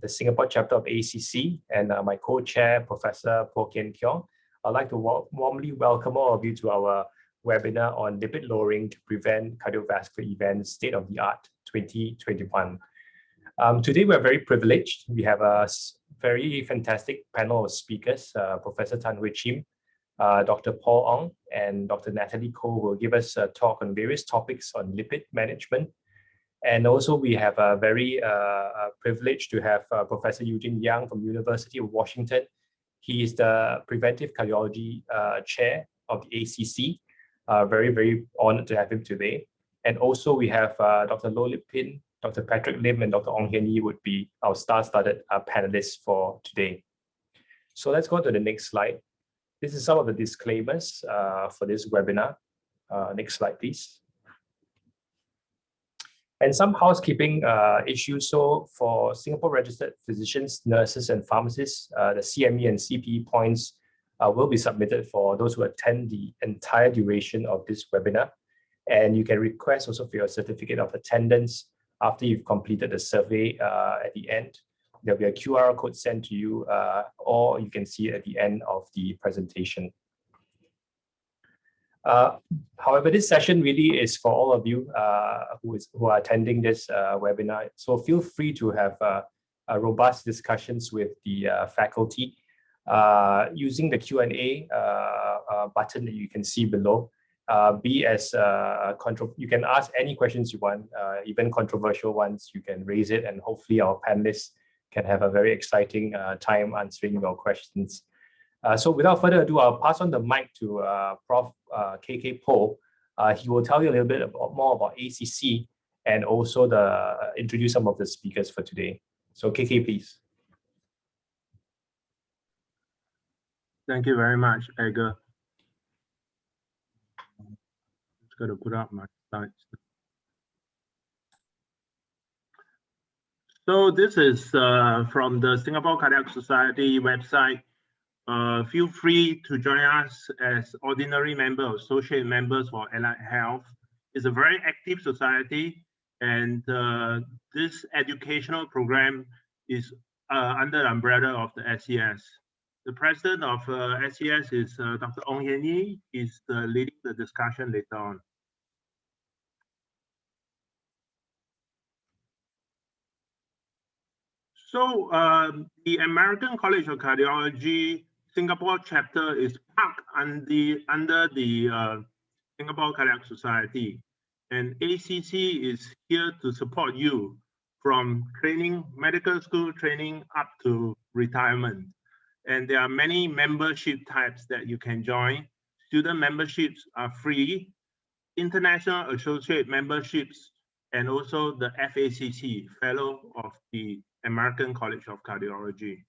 the Singapore chapter of ACC, and my co-chair, Professor Po Kian Kiong. I'd like to warmly welcome all of you to our webinar on lipid lowering to prevent cardiovascular events, State of the Art 2021. Today, we're very privileged. We have a very fantastic panel of speakers, Professor Tan Hui Chim, Dr. Paul Ong, and Dr. Natalie Koh will give us a talk on various topics on lipid management. And also we have a very privilege to have Professor Eugene Yang from University of Washington. He is the Preventive Cardiology Chair of the ACC. Very, very honored to have him today. And also we have Dr. Loh Lipid, Dr. Patrick Lim, and Dr. Ong Hian Yee would be our star-studded panelists for today. So let's go to the next slide. This is some of the disclaimers for this webinar. Next slide, please. And some housekeeping issues. So for Singapore registered physicians, nurses, and pharmacists, the CME and CPE points will be submitted for those who attend the entire duration of this webinar. And you can request also for your certificate of attendance after you've completed the survey at the end. There'll be a QR code sent to you, or you can see it at the end of the presentation. However, this session really is for all of you who are attending this webinar. So feel free to have robust discussions with the faculty using the Q&A button that you can see below. You can ask any questions you want, even controversial ones. You can raise it, and hopefully our panelists can have a very exciting time answering your questions. So without further ado, I'll pass on the mic to Prof. KK Po. He will tell you a little bit more about ACC and also introduce some of the speakers for today. So KK, please. Thank you very much, Edgar. Just got to put up my slides. So this is from the Singapore Cardiac Society website. Feel free to join us as ordinary members, associate members for allied health. It's a very active society, and this educational program is under the umbrella of the SES. The president of SES is Dr. Ong Hian Yee. He's leading the discussion later on. So the American College of Cardiology Singapore chapter is parked under the Singapore Cardiac Society, and ACC is here to support you from training, medical school training up to retirement. And there are many membership types that you can join. Student memberships are free, international associate memberships, and also the FACC, Fellow of the American College of Cardiology.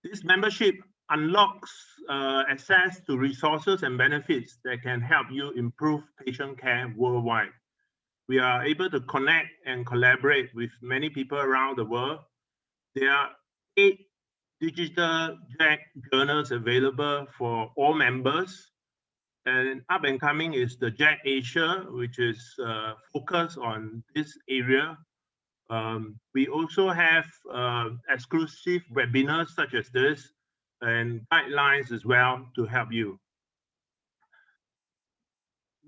This membership unlocks access to resources and benefits that can help you improve patient care worldwide. We are able to connect and collaborate with many people around the world. There are 8 digital JACC journals available for all members. And up and coming is the JACC Asia, which is focused on this area. We also have exclusive webinars such as this and guidelines as well to help you.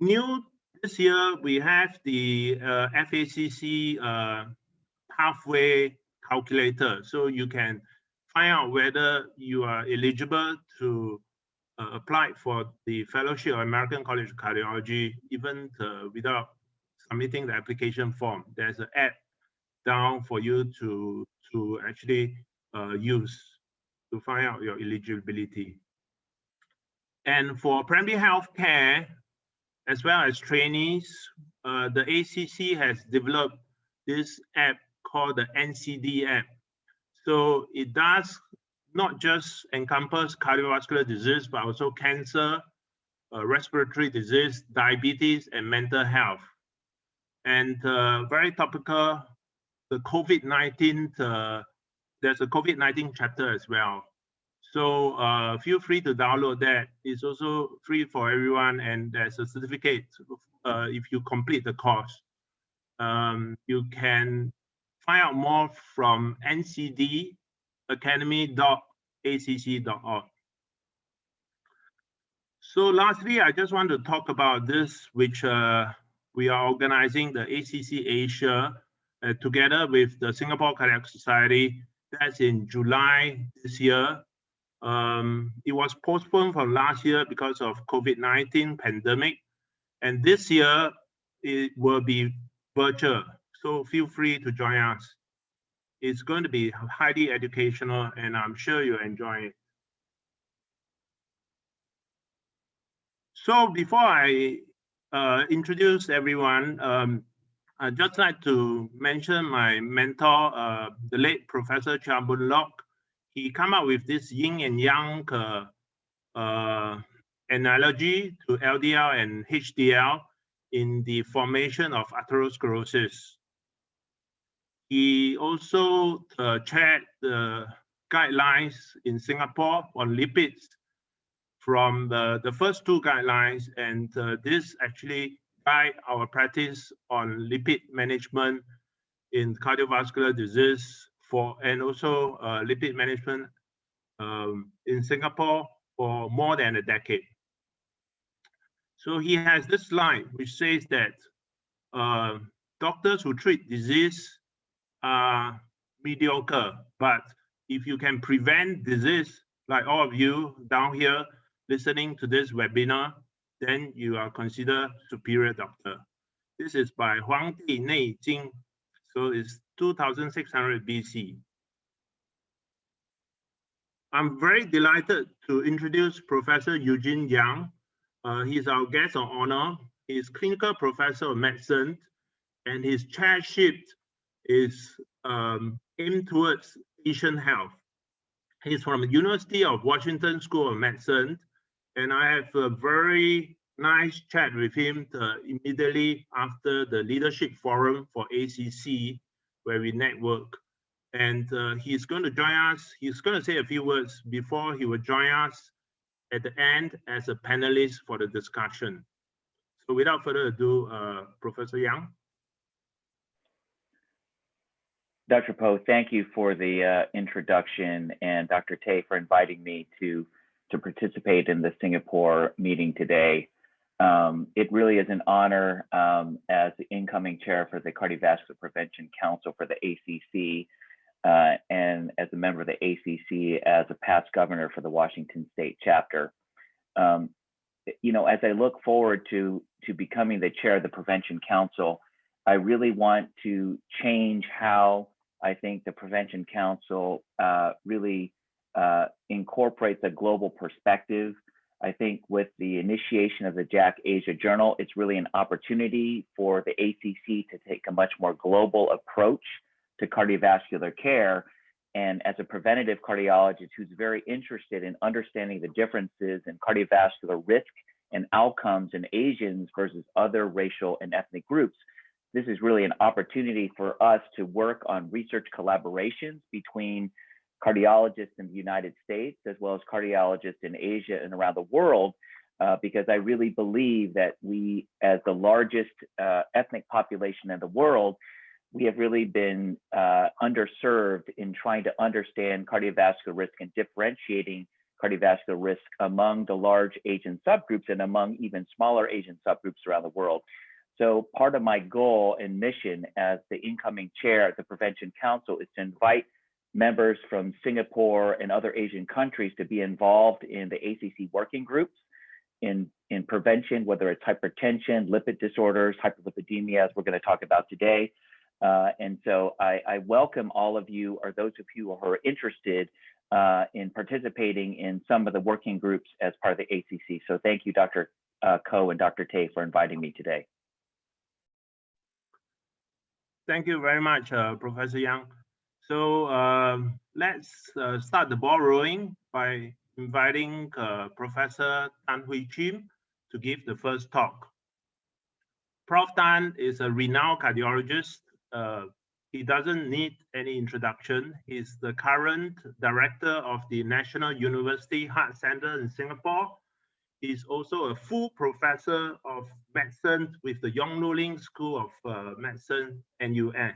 New this year, we have the FACC pathway calculator. So you can find out whether you are eligible to apply for the Fellowship of American College of Cardiology, even without submitting the application form. There's an app down for you to actually use to find out your eligibility. And for primary health care, as well as trainees, the ACC has developed this app called the NCD app. So it does not just encompass cardiovascular disease, but also cancer, respiratory disease, diabetes, and mental health. And very topical, the COVID-19, there's a COVID-19 chapter as well. So feel free to download that. It's also free for everyone, and there's a certificate if you complete the course. You can find out more from ncdacademy.acc.org. So lastly, I just want to talk about this, which we are organizing the ACC Asia together with the Singapore Cardiac Society. That's in July this year. It was postponed from last year because of COVID-19 pandemic. And this year, it will be virtual. So feel free to join us. It's going to be highly educational, and I'm sure you'll enjoy it. So before I introduce everyone, I'd just like to mention my mentor, the late Professor Chia Boon Lock. He came up with this yin and yang analogy to LDL and HDL in the formation of atherosclerosis. He also chaired the guidelines in Singapore on lipids from the first two guidelines, and this actually guide our practice on lipid management in cardiovascular disease and also lipid management in Singapore for more than a decade. So he has this slide which says that doctors who treat disease are mediocre, but if you can prevent disease, like all of you down here listening to this webinar, then you are considered superior doctor. This is by Huangdi Neijing, so it's 2600 BC. I'm very delighted to introduce Professor Eugene Yang. He's our guest of honor. He's clinical professor of medicine, and his chairship is aimed towards Asian health. He's from the University of Washington School of Medicine, and I have a very nice chat with him immediately after the leadership forum for ACC, where we network. And he's going to join us. He's going to say a few words before he will join us at the end as a panelist for the discussion. So without further ado, Professor Yang. Dr. Poe, thank you for the introduction, and Dr. Tay for inviting me to participate in the Singapore meeting today. It really is an honor as the incoming chair for the Cardiovascular Prevention Council for the ACC, and as a member of the ACC as a past governor for the Washington State chapter. You know, as I look forward to becoming the chair of the Prevention Council, I really want to change how I think the Prevention Council really incorporates a global perspective. I think with the initiation of the JACC Asia Journal, it's really an opportunity for the ACC to take a much more global approach to cardiovascular care. And as a preventative cardiologist who's very interested in understanding the differences in cardiovascular risk and outcomes in Asians versus other racial and ethnic groups, this is really an opportunity for us to work on research collaborations between cardiologists in the United States, as well as cardiologists in Asia and around the world, because I really believe that we, as the largest ethnic population in the world, we have really been underserved in trying to understand cardiovascular risk and differentiating cardiovascular risk among the large Asian subgroups and among even smaller Asian subgroups around the world. So part of my goal and mission as the incoming chair at the Prevention Council is to invite members from Singapore and other Asian countries to be involved in the ACC working groups in prevention, whether it's hypertension, lipid disorders, hyperlipidemia, as we're going to talk about today. And so I welcome all of you, or those of you who are interested in participating in some of the working groups as part of the ACC. So thank you, Dr. Koh and Dr. Tay, for inviting me today. Thank you very much, Professor Yang. So let's start the ball rolling by inviting Professor Tan Hui Chim to give the first talk. Prof. Tan is a renowned cardiologist. He doesn't need any introduction. He's the current director of the National University Heart Center in Singapore. He's also a full professor of medicine with the Yong Lu Ling School of Medicine, NUS.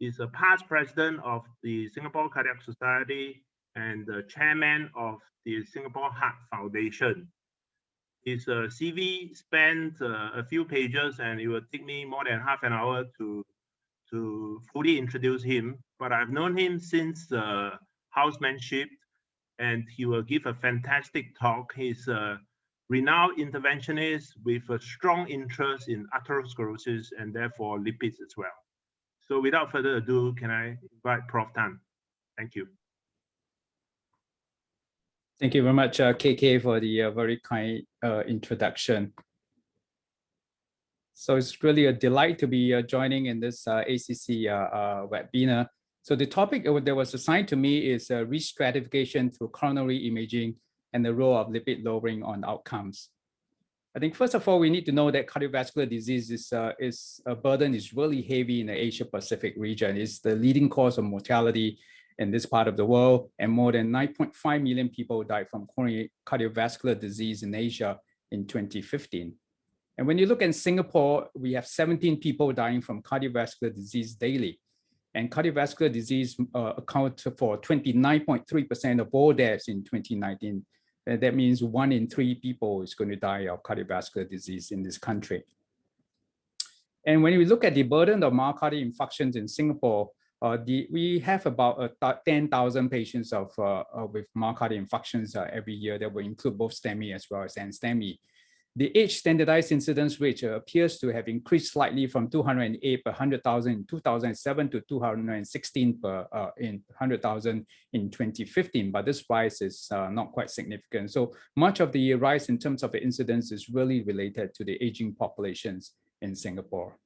He's a past president of the Singapore Cardiac Society and the chairman of the Singapore Heart Foundation. His CV spans a few pages, and it will take me more than half an hour to fully introduce him. But I've known him since housemanship, and he will give a fantastic talk. He's a renowned interventionist with a strong interest in atherosclerosis and therefore lipids as well. So without further ado, can I invite Prof. Tan? Thank you. Thank you very much, KK, for the very kind introduction. So it's really a delight to be joining in this ACC webinar. So the topic that was assigned to me is risk stratification through coronary imaging and the role of lipid lowering on outcomes. I think first of all, we need to know that cardiovascular disease is a burden is really heavy in the Asia Pacific region. It's the leading cause of mortality in this part of the world, and more than 9.5 million people died from coronary cardiovascular disease in Asia in 2015. And when you look at Singapore, we have 17 people dying from cardiovascular disease daily. And cardiovascular disease accounts for 29.3% of all deaths in 2019. And that means 1 in 3 people is going to die of cardiovascular disease in this country. And when we look at the burden of myocardial infarctions in Singapore, we have about 10,000 patients with myocardial infarctions every year that will include both STEMI as well as NSTEMI. The age standardized incidence rate appears to have increased slightly from 208 per 100,000 in 2007 to 216 per 100,000 in 2015, but this rise is not quite significant. So much of the rise in terms of the incidence is really related to the aging populations in Singapore.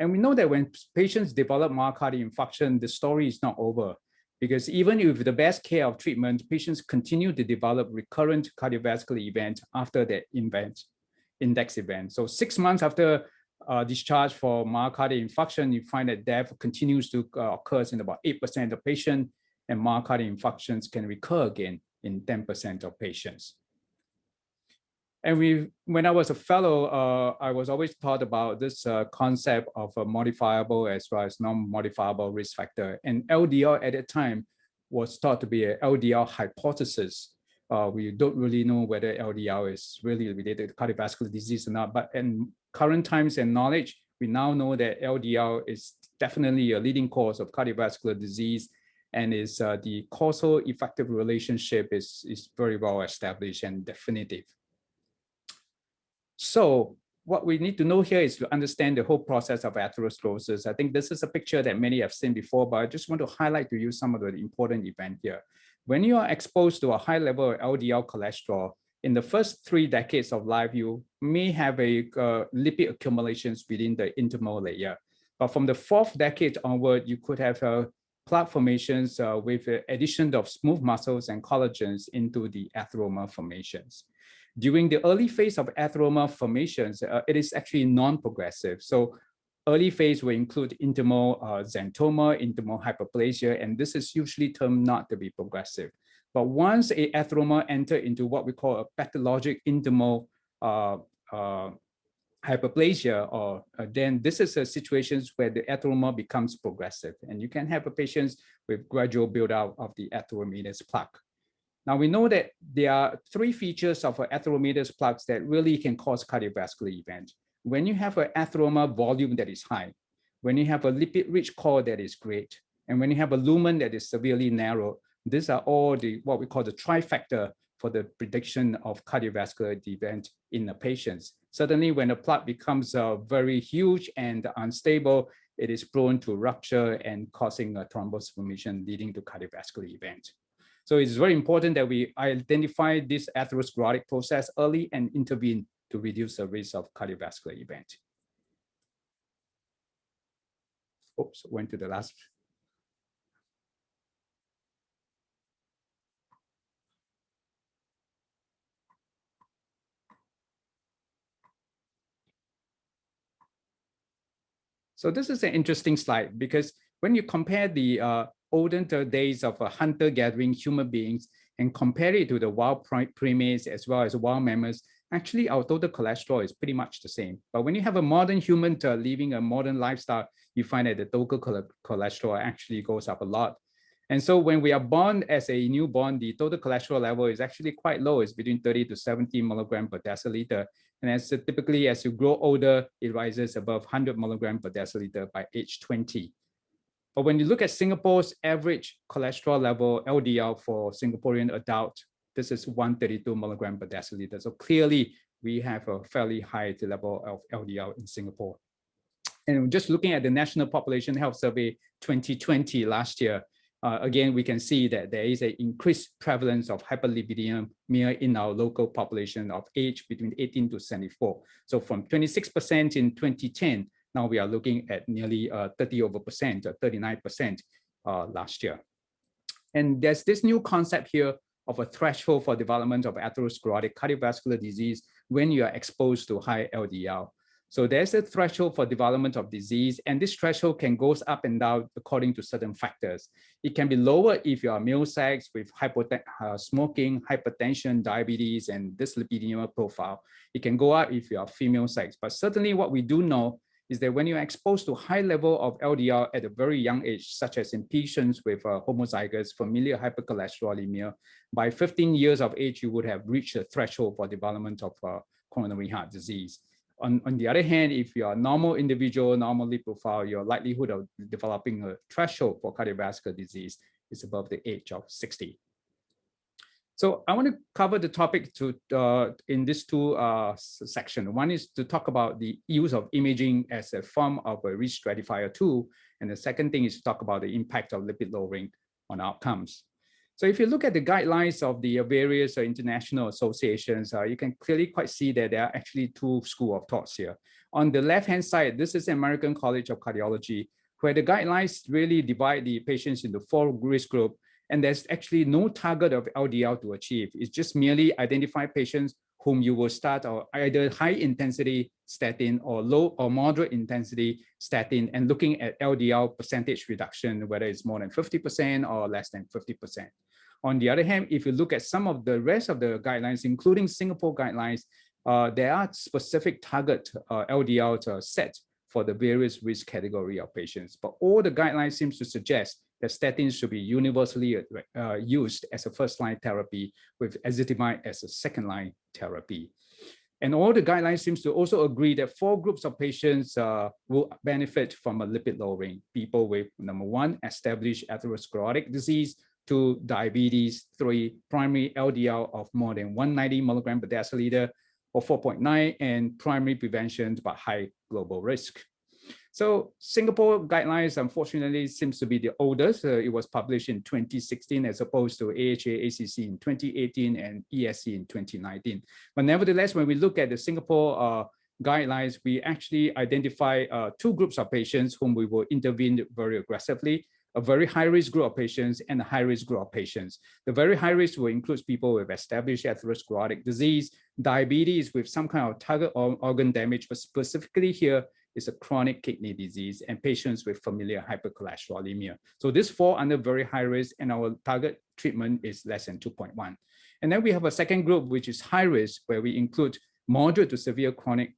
And we know that when patients develop myocardial infarction, the story is not over, because even with the best care of treatment, patients continue to develop recurrent cardiovascular events after that index event. So 6 months after discharge for myocardial infarction, you find that death continues to occur in about 8% of patients, and myocardial infarctions can recur again in 10% of patients. And when I was a fellow, I was always taught about this concept of a modifiable as well as non-modifiable risk factor. And LDL at that time was thought to be an LDL hypothesis. We don't really know whether LDL is really related to cardiovascular disease or not, but in current times and knowledge, we now know that LDL is definitely a leading cause of cardiovascular disease, and is the causal effective relationship is very well established and definitive. So what we need to know here is to understand the whole process of atherosclerosis. I think this is a picture that many have seen before, but I just want to highlight to you some of the important events here. When you are exposed to a high level of LDL cholesterol, in the first 3 decades of life, you may have a lipid accumulations within the intimal layer. But from the 4th decade onward, you could have plaque formations with the addition of smooth muscles and collagens into the atheroma formations. During the early phase of atheroma formations, it is actually non-progressive. So early phase will include intimal xanthoma, intimal hyperplasia, and this is usually termed not to be progressive. But once a atheroma enter into what we call a pathologic intimal hyperplasia, then this is a situations where the atheroma becomes progressive, and you can have a patient with gradual build-out of the atheromatous plaque. Now we know that there are 3 features of atheromatous plaques that really can cause cardiovascular events. When you have an atheroma volume that is high, when you have a lipid-rich core that is great, and when you have a lumen that is severely narrow, these are all what we call the trifecta for the prediction of cardiovascular event in the patients. Certainly when a plaque becomes very huge and unstable, it is prone to rupture and causing a thrombus formation leading to cardiovascular event. So it's very important that we identify this atherosclerotic process early and intervene to reduce the risk of cardiovascular event. Oops, went to the last. So this is an interesting slide, because when you compare the olden days of hunter-gathering human beings and compare it to the wild primates as well as wild mammals, actually our total cholesterol is pretty much the same. But when you have a modern human living a modern lifestyle, you find that the total cholesterol actually goes up a lot. And so when we are born as a newborn, the total cholesterol level is actually quite low. It's between 30 to 70 milligram per deciliter. And typically, as you grow older, it rises above 100 milligram per deciliter by age 20. But when you look at Singapore's average cholesterol level, LDL for Singaporean adult, this is 132 milligram per deciliter. So clearly, we have a fairly high level of LDL in Singapore. And just looking at the National Population Health Survey 2020 last year, again, we can see that there is an increased prevalence of hyperlipidemia in our local population of age between 18 to 74. So from 26% in 2010, now we are looking at nearly 30% or 39% last year. And there's this new concept here of a threshold for development of atherosclerotic cardiovascular disease when you are exposed to high LDL. So there's a threshold for development of disease, and this threshold can go up and down according to certain factors. It can be lower if you are male sex with smoking, hypertension, diabetes, and dyslipidemia profile. It can go up if you are female sex. But certainly what we do know is that when you're exposed to high level of LDL at a very young age, such as in patients with homozygous familial hypercholesterolemia, by 15 years of age, you would have reached a threshold for development of coronary heart disease. On the other hand, if you are a normal individual, normal lipid profile, your likelihood of developing a threshold for cardiovascular disease is above the age of 60. So I want to cover the topic in these two sections. One is to talk about the use of imaging as a form of a risk stratifier tool. And the second thing is to talk about the impact of lipid lowering on outcomes. So if you look at the guidelines of the various international associations, you can clearly quite see that there are actually two schools of thoughts here. On the left-hand side, this is the American College of Cardiology, where the guidelines really divide the patients into 4 risk groups, and there's actually no target of LDL to achieve. It's just merely identify patients whom you will start either high-intensity statin or low or moderate intensity statin, and looking at LDL percentage reduction, whether it's more than 50% or less than 50%. On the other hand, if you look at some of the rest of the guidelines, including Singapore guidelines, there are specific target LDL set for the various risk category of patients. But all the guidelines seems to suggest that statins should be universally used as a first-line therapy, with ezetimibe as a second-line therapy. And all the guidelines seems to also agree that 4 groups of patients will benefit from a lipid lowering. People with, number 1, established atherosclerotic disease; 2, diabetes; 3, primary LDL of more than 190 milligram per deciliter or 4.9, and primary prevention but high global risk. So Singapore guidelines, unfortunately, seems to be the oldest. It was published in 2016 as opposed to AHA, ACC in 2018 and ESC in 2019. But nevertheless, when we look at the Singapore guidelines, we actually identify 2 groups of patients whom we will intervene very aggressively: a very high-risk group of patients and a high-risk group of patients. The very high-risk will include people with established atherosclerotic disease, diabetes with some kind of target organ damage, but specifically here is a chronic kidney disease, and patients with familial hypercholesterolemia. So this fall under very high risk, and our target treatment is less than 2.1. And then we have a second group, which is high risk, where we include moderate to severe chronic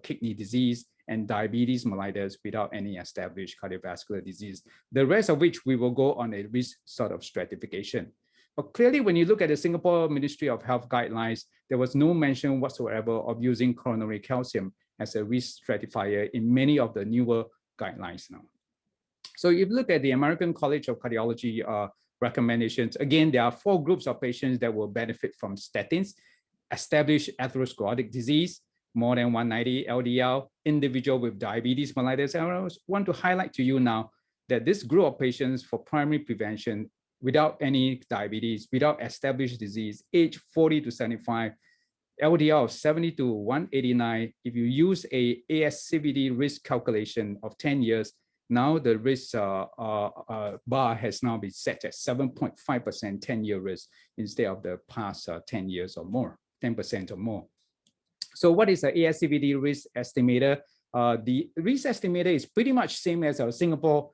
kidney disease and diabetes mellitus without any established cardiovascular disease, the rest of which we will go on a risk sort of stratification. But clearly, when you look at the Singapore Ministry of Health guidelines, there was no mention whatsoever of using coronary calcium as a risk stratifier in many of the newer guidelines now. So if you look at the American College of Cardiology recommendations, again, there are 4 groups of patients that will benefit from statins: established atherosclerotic disease, more than 190 LDL, individual with diabetes mellitus. And I want to highlight to you now that this group of patients for primary prevention without any diabetes, without established disease, age 40 to 75, LDL of 70 to 189, if you use a ASCVD risk calculation of 10 years, now the risk bar has now been set at 7.5% 10-year risk instead of the past 10 years or more, 10% or more. So what is the ASCVD risk estimator? The risk estimator is pretty much same as our Singapore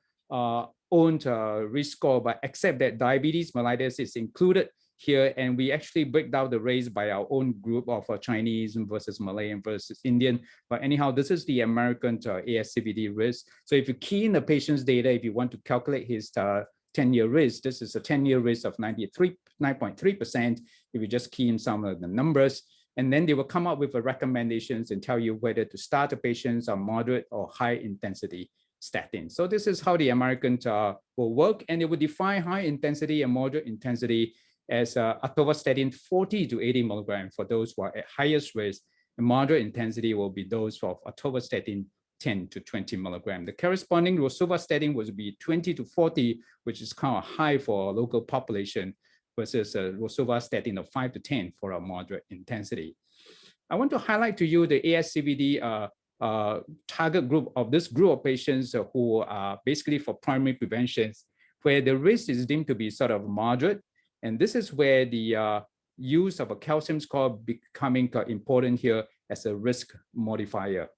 owned risk score, but except that diabetes mellitus is included here, and we actually break down the race by our own group of Chinese versus Malayan versus Indian. But anyhow, this is the American ASCVD risk. So if you key in the patient's data, if you want to calculate his 10-year risk, this is a 10-year risk of 9.3%. If you just key in some of the numbers, and then they will come up with recommendations and tell you whether to start the patients on moderate or high intensity statin. So this is how the American will work, and it will define high intensity and moderate intensity as atorvastatin 40 to 80 milligram for those who are at highest risk, and moderate intensity will be those of atorvastatin 10 to 20 milligram. The corresponding rosuvastatin would be 20 to 40, which is kind of high for our local population, versus rosuvastatin of 5 to 10 for a moderate intensity. I want to highlight to you the ASCVD target group of this group of patients who are basically for primary preventions, where the risk is deemed to be sort of moderate. And this is where the use of a calcium score becoming important here as a risk modifier.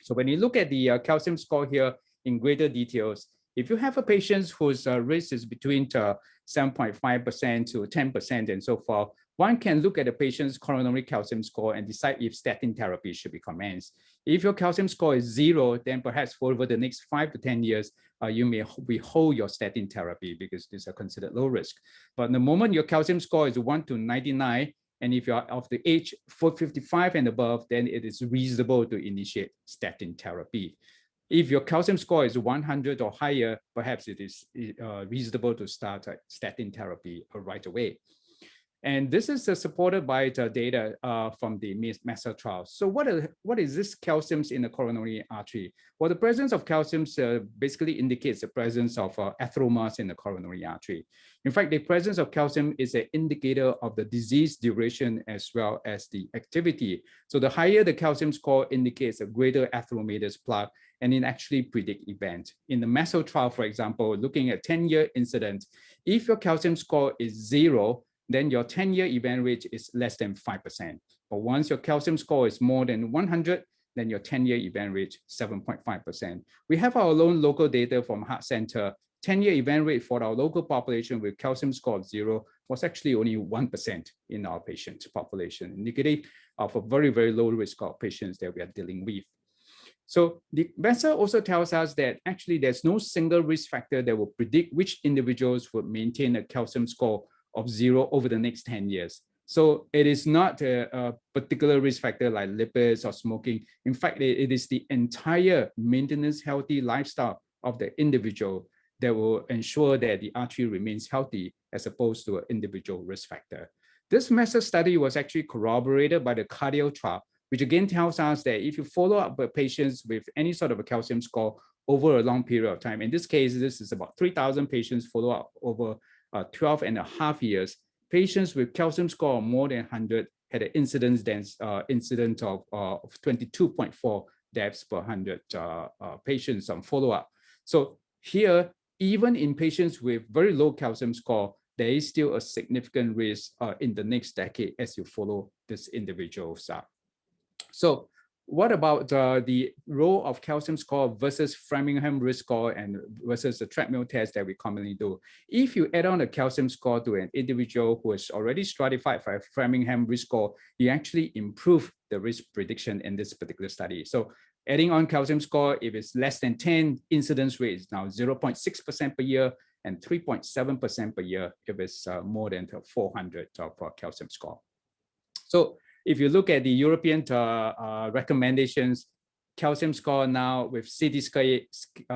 So when you look at the calcium score here in greater details, if you have a patient whose risk is between 7.5% to 10% and so forth, one can look at the patient's coronary calcium score and decide if statin therapy should be commenced. If your calcium score is 0, then perhaps for over the next 5 to 10 years, you may withhold your statin therapy because these are considered low risk. But the moment your calcium score is 1 to 99, and if you're of the age 55 and above, then it is reasonable to initiate statin therapy. If your calcium score is 100 or higher, perhaps it is reasonable to start statin therapy right away. And this is supported by the data from the MESA trial. So what is this calcium in the coronary artery? Well, the presence of calcium basically indicates the presence of atheromas in the coronary artery. In fact, the presence of calcium is an indicator of the disease duration as well as the activity. So the higher the calcium score indicates a greater atheromatous plaque, and it actually predict event. In the MESA trial, for example, looking at 10-year incidence, if your calcium score is 0, then your 10-year event rate is less than 5%. But once your calcium score is more than 100, then your 10-year event rate 7.5%. We have our own local data from Heart Center. 10-year event rate for our local population with calcium score of 0 was actually only 1% in our patient population, indicative of a very, very low risk of patients that we are dealing with. So the MESA also tells us that actually there's no single risk factor that will predict which individuals would maintain a calcium score of 0 over the next 10 years. So it is not a particular risk factor like lipids or smoking. In fact, it is the entire maintenance healthy lifestyle of the individual that will ensure that the artery remains healthy as opposed to an individual risk factor. This MESA study was actually corroborated by the cardio trial, which again tells us that if you follow up with patients with any sort of a calcium score over a long period of time, in this case, this is about 3,000 patients follow up over 12 and a half years, patients with calcium score of more than 100 had an incidence of 22.4 deaths per 100 patients on follow-up. So here, even in patients with very low calcium score, there is still a significant risk in the next decade as you follow this individuals up. So what about the role of calcium score versus Framingham risk score and versus the treadmill test that we commonly do? If you add on a calcium score to an individual who is already stratified for a Framingham risk score, you actually improve the risk prediction in this particular study. So adding on calcium score, if it's less than 10, incidence rate is now 0.6% per year and 3.7% per year if it's more than 400 for calcium score. So if you look at the European recommendations, calcium score now with CT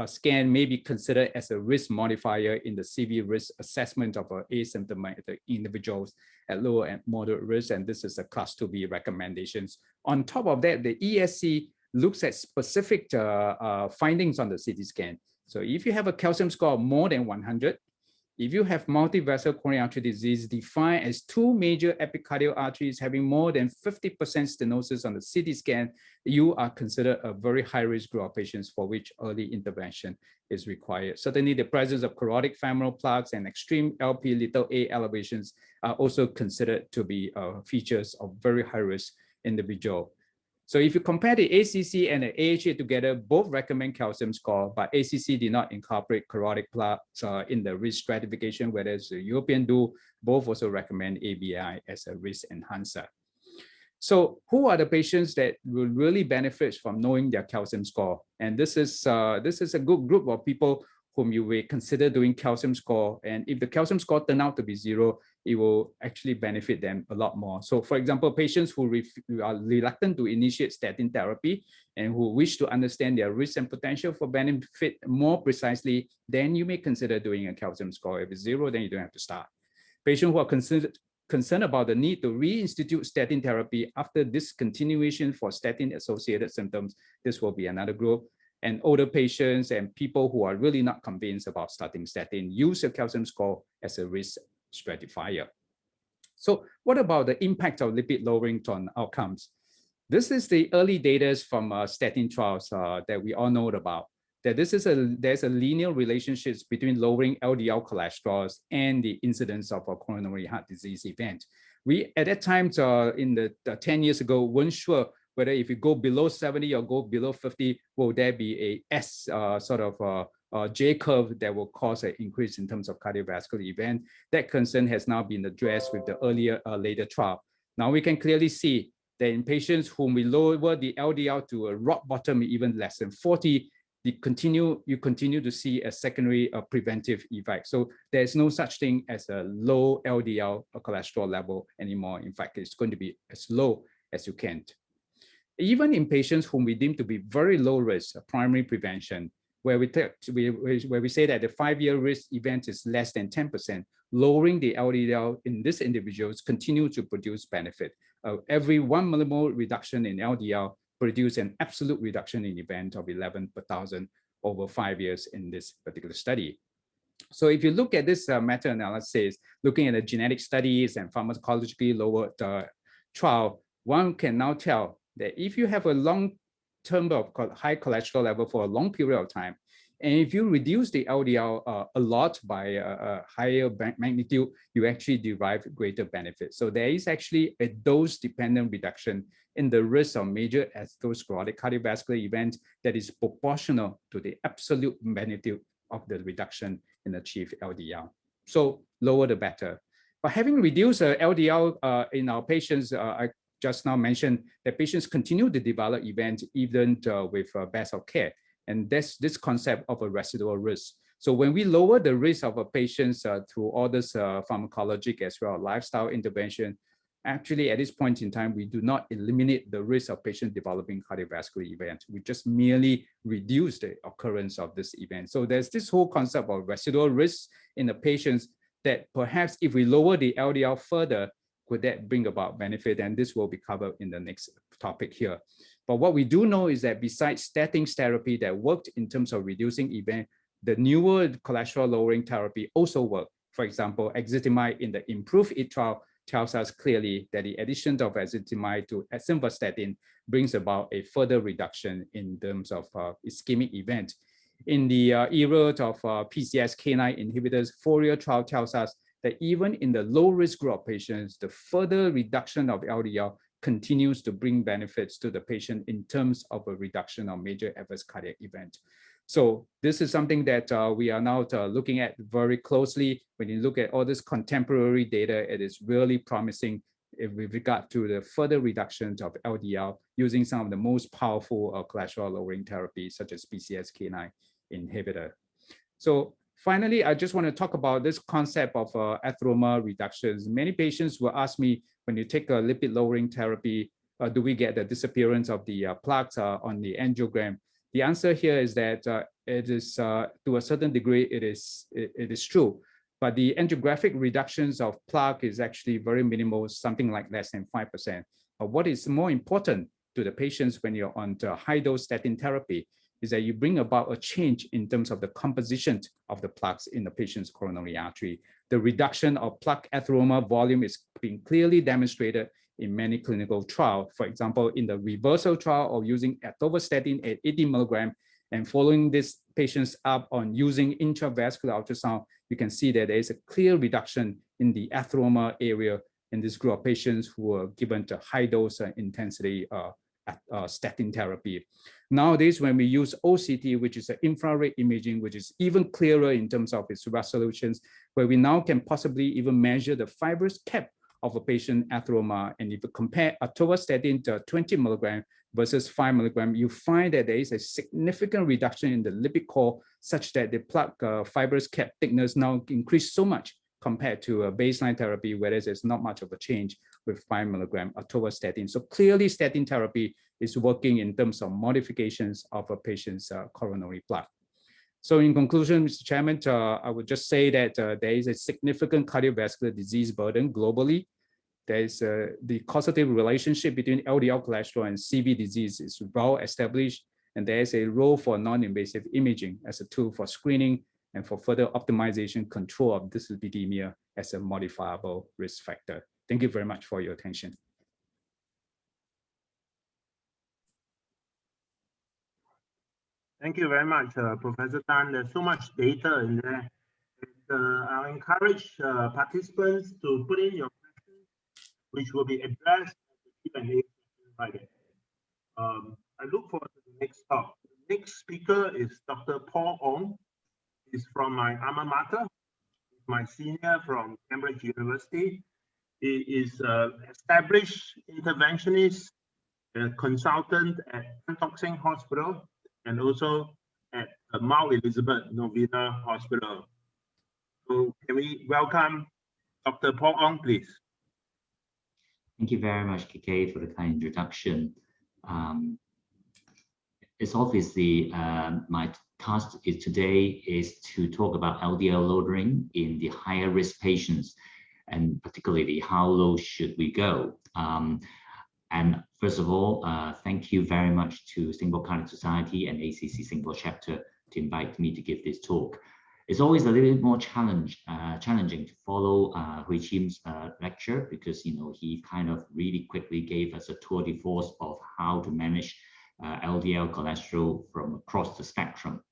scan may be considered as a risk modifier in the CV risk assessment of asymptomatic individuals at low and moderate risk, and this is a class 2B recommendations. On top of that, the ESC looks at specific findings on the CT scan. So if you have a calcium score of more than 100, if you have multivessel coronary artery disease defined as 2 major epicardial arteries having more than 50% stenosis on the CT scan, you are considered a very high-risk group of patients for which early intervention is required. Certainly, the presence of carotid femoral plaques and extreme LP little a elevations are also considered to be features of very high-risk individual. So if you compare the ACC and the AHA together, both recommend calcium score, but ACC did not incorporate chlorotic plaques in the risk stratification, whereas the European do. Both also recommend ABI as a risk enhancer. So who are the patients that will really benefit from knowing their calcium score? And this is a good group of people whom you will consider doing calcium score. And if the calcium score turn out to be 0, it will actually benefit them a lot more. So for example, patients who are reluctant to initiate statin therapy and who wish to understand their risk and potential for benefit more precisely, then you may consider doing a calcium score. If it's 0, then you don't have to start. Patients who are concerned about the need to reinstitute statin therapy after discontinuation for statin-associated symptoms, this will be another group. And older patients and people who are really not convinced about starting statin use a calcium score as a risk stratifier. So what about the impact of lipid lowering on outcomes? This is the early data from statin trials that we all know about. That there's a linear relationship between lowering LDL cholesterol and the incidence of a coronary heart disease event. We at that time, in the 10 years ago, weren't sure whether if you go below 70 or go below 50, will there be a J curve that will cause an increase in terms of cardiovascular event? That concern has now been addressed with the later trial. Now we can clearly see that in patients whom we lower the LDL to a rock bottom, even less than 40, you continue to see a secondary preventive effect. So there's no such thing as a low LDL cholesterol level anymore. In fact, it's going to be as low as you can. Even in patients whom we deem to be very low risk, primary prevention, where we say that the 5-year risk event is less than 10%, lowering the LDL in these individuals continue to produce benefit. Every 1 millimole reduction in LDL produce an absolute reduction in event of 11 per thousand over 5 years in this particular study. So if you look at this meta-analysis, looking at the genetic studies and pharmacologically lowered trial, one can now tell that if you have a long term of high cholesterol level for a long period of time, and if you reduce the LDL a lot by a higher magnitude, you actually derive greater benefit. So there is actually a dose-dependent reduction in the risk of major atherosclerotic cardiovascular event that is proportional to the absolute magnitude of the reduction in achieved LDL. So lower the better. But having reduced LDL in our patients, I just now mentioned that patients continue to develop events even with best of care. And that's this concept of a residual risk. So when we lower the risk of a patients through all this pharmacologic as well as lifestyle intervention, actually at this point in time, we do not eliminate the risk of patient developing cardiovascular event. We just merely reduce the occurrence of this event. So there's this whole concept of residual risk in the patients that perhaps if we lower the LDL further, could that bring about benefit? And this will be covered in the next topic here. But what we do know is that besides statin therapy that worked in terms of reducing event, the newer cholesterol lowering therapy also worked. For example, ezetimibe in the IMPROVE-IT trial tells us clearly that the addition of ezetimibe to simvastatin brings about a further reduction in terms of ischemic event. In the era of PCSK9 inhibitors, FOURIER trial tells us that even in the low-risk group of patients, the further reduction of LDL continues to bring benefits to the patient in terms of a reduction of major adverse cardiac event. So this is something that we are now looking at very closely. When you look at all this contemporary data, it is really promising with regard to the further reductions of LDL using some of the most powerful cholesterol lowering therapies such as PCSK9 inhibitor. So finally, I just want to talk about this concept of atheroma reductions. Many patients will ask me, when you take a lipid lowering therapy, do we get the disappearance of the plaques on the angiogram? The answer here is that it is, to a certain degree, it is true. But the angiographic reductions of plaque is actually very minimal, something like less than 5%. But what is more important to the patients when you're on high dose statin therapy is that you bring about a change in terms of the composition of the plaques in the patient's coronary artery. The reduction of plaque atheroma volume is being clearly demonstrated in many clinical trials. For example, in the reversal trial of using atorvastatin at 80 milligrams and following these patients up on using intravascular ultrasound, you can see that there is a clear reduction in the atheroma area in this group of patients who were given to high dose intensity statin therapy. Nowadays, when we use OCT, which is an infrared imaging, which is even clearer in terms of its resolutions, where we now can possibly even measure the fibrous cap of a patient atheroma. And if you compare atorvastatin to 20 milligram versus 5 milligram, you find that there is a significant reduction in the lipid core, such that the plaque fibrous cap thickness now increased so much compared to a baseline therapy, whereas there's not much of a change with 5 milligram atorvastatin. So clearly, statin therapy is working in terms of modifications of a patient's coronary plaque. So in conclusion, Mr. Chairman, I would just say that there is a significant cardiovascular disease burden globally. There is the causative relationship between LDL cholesterol and CV disease is well established, and there is a role for non-invasive imaging as a tool for screening and for further optimization control of dyslipidemia as a modifiable risk factor. Thank you very much for your attention. Thank you very much, Professor Tan. There's so much data in there. I'll encourage participants to put in your questions, which will be addressed at the Q&A session Friday. I look forward to the next talk. The next speaker is Dr. Paul Ong. He's from my alma mater. He's my senior from Cambridge University. He is an established interventionist, a consultant at Tan Hospital, and also at Mount Elizabeth Novena Hospital. So can we welcome Dr. Paul Ong, please? Thank you very much, KK, for the kind introduction. It's obviously my task today is to talk about LDL lowering in the higher risk patients, and particularly how low should we go. And first of all, thank you very much to Singapore Cardiac Society and ACC Singapore chapter to invite me to give this talk. It's always a little bit more challenging to follow Hui Chim's lecture, because he kind of really quickly gave us a tour de force of how to manage LDL cholesterol from across the spectrum.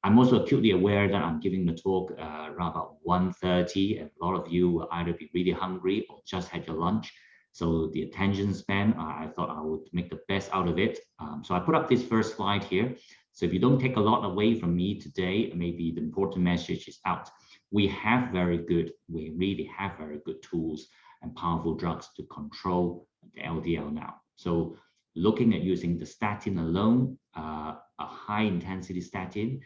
I'm also acutely aware that I'm giving the talk around about 1:30, and a lot of you will either be really hungry or just had your lunch. So the attention span, I thought I would make the best out of it. So I put up this first slide here. So if you don't take a lot away from me today, maybe the important message is out. We really have very good tools and powerful drugs to control the LDL now. So looking at using the statin alone, a high intensity statin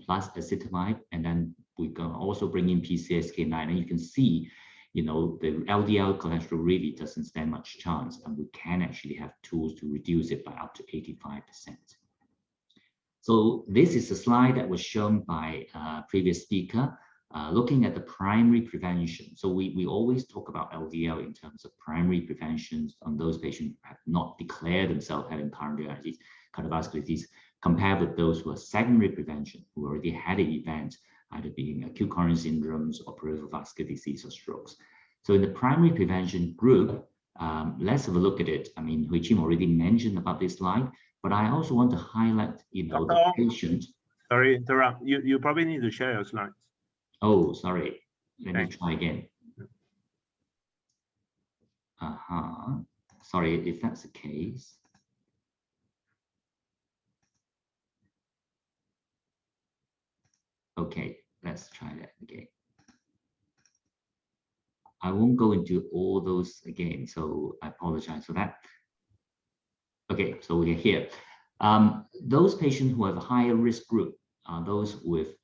plus acetamide, and then we can also bring in PCSK9, and you can see the LDL cholesterol really doesn't stand much chance, and we can actually have tools to reduce it by up to 85%. So this is a slide that was shown by a previous speaker, looking at the primary prevention. So we always talk about LDL in terms of primary preventions on those patients who have not declared themselves having cardiovascular disease, compared with those who are secondary prevention, who already had an event, either being acute coronary syndromes or peripheral vascular disease or strokes. So in the primary prevention group, let's have a look at it. I mean, Hui Chim already mentioned about this slide, but I also want to highlight, the patient. Sorry, interrupt. You probably need to share your slides. Oh, sorry. Let me try again. Sorry if that's the case. Okay, let's try that again. I won't go into all those again, so I apologize for that. Okay, so we're here. Those patients who have a higher risk group are those with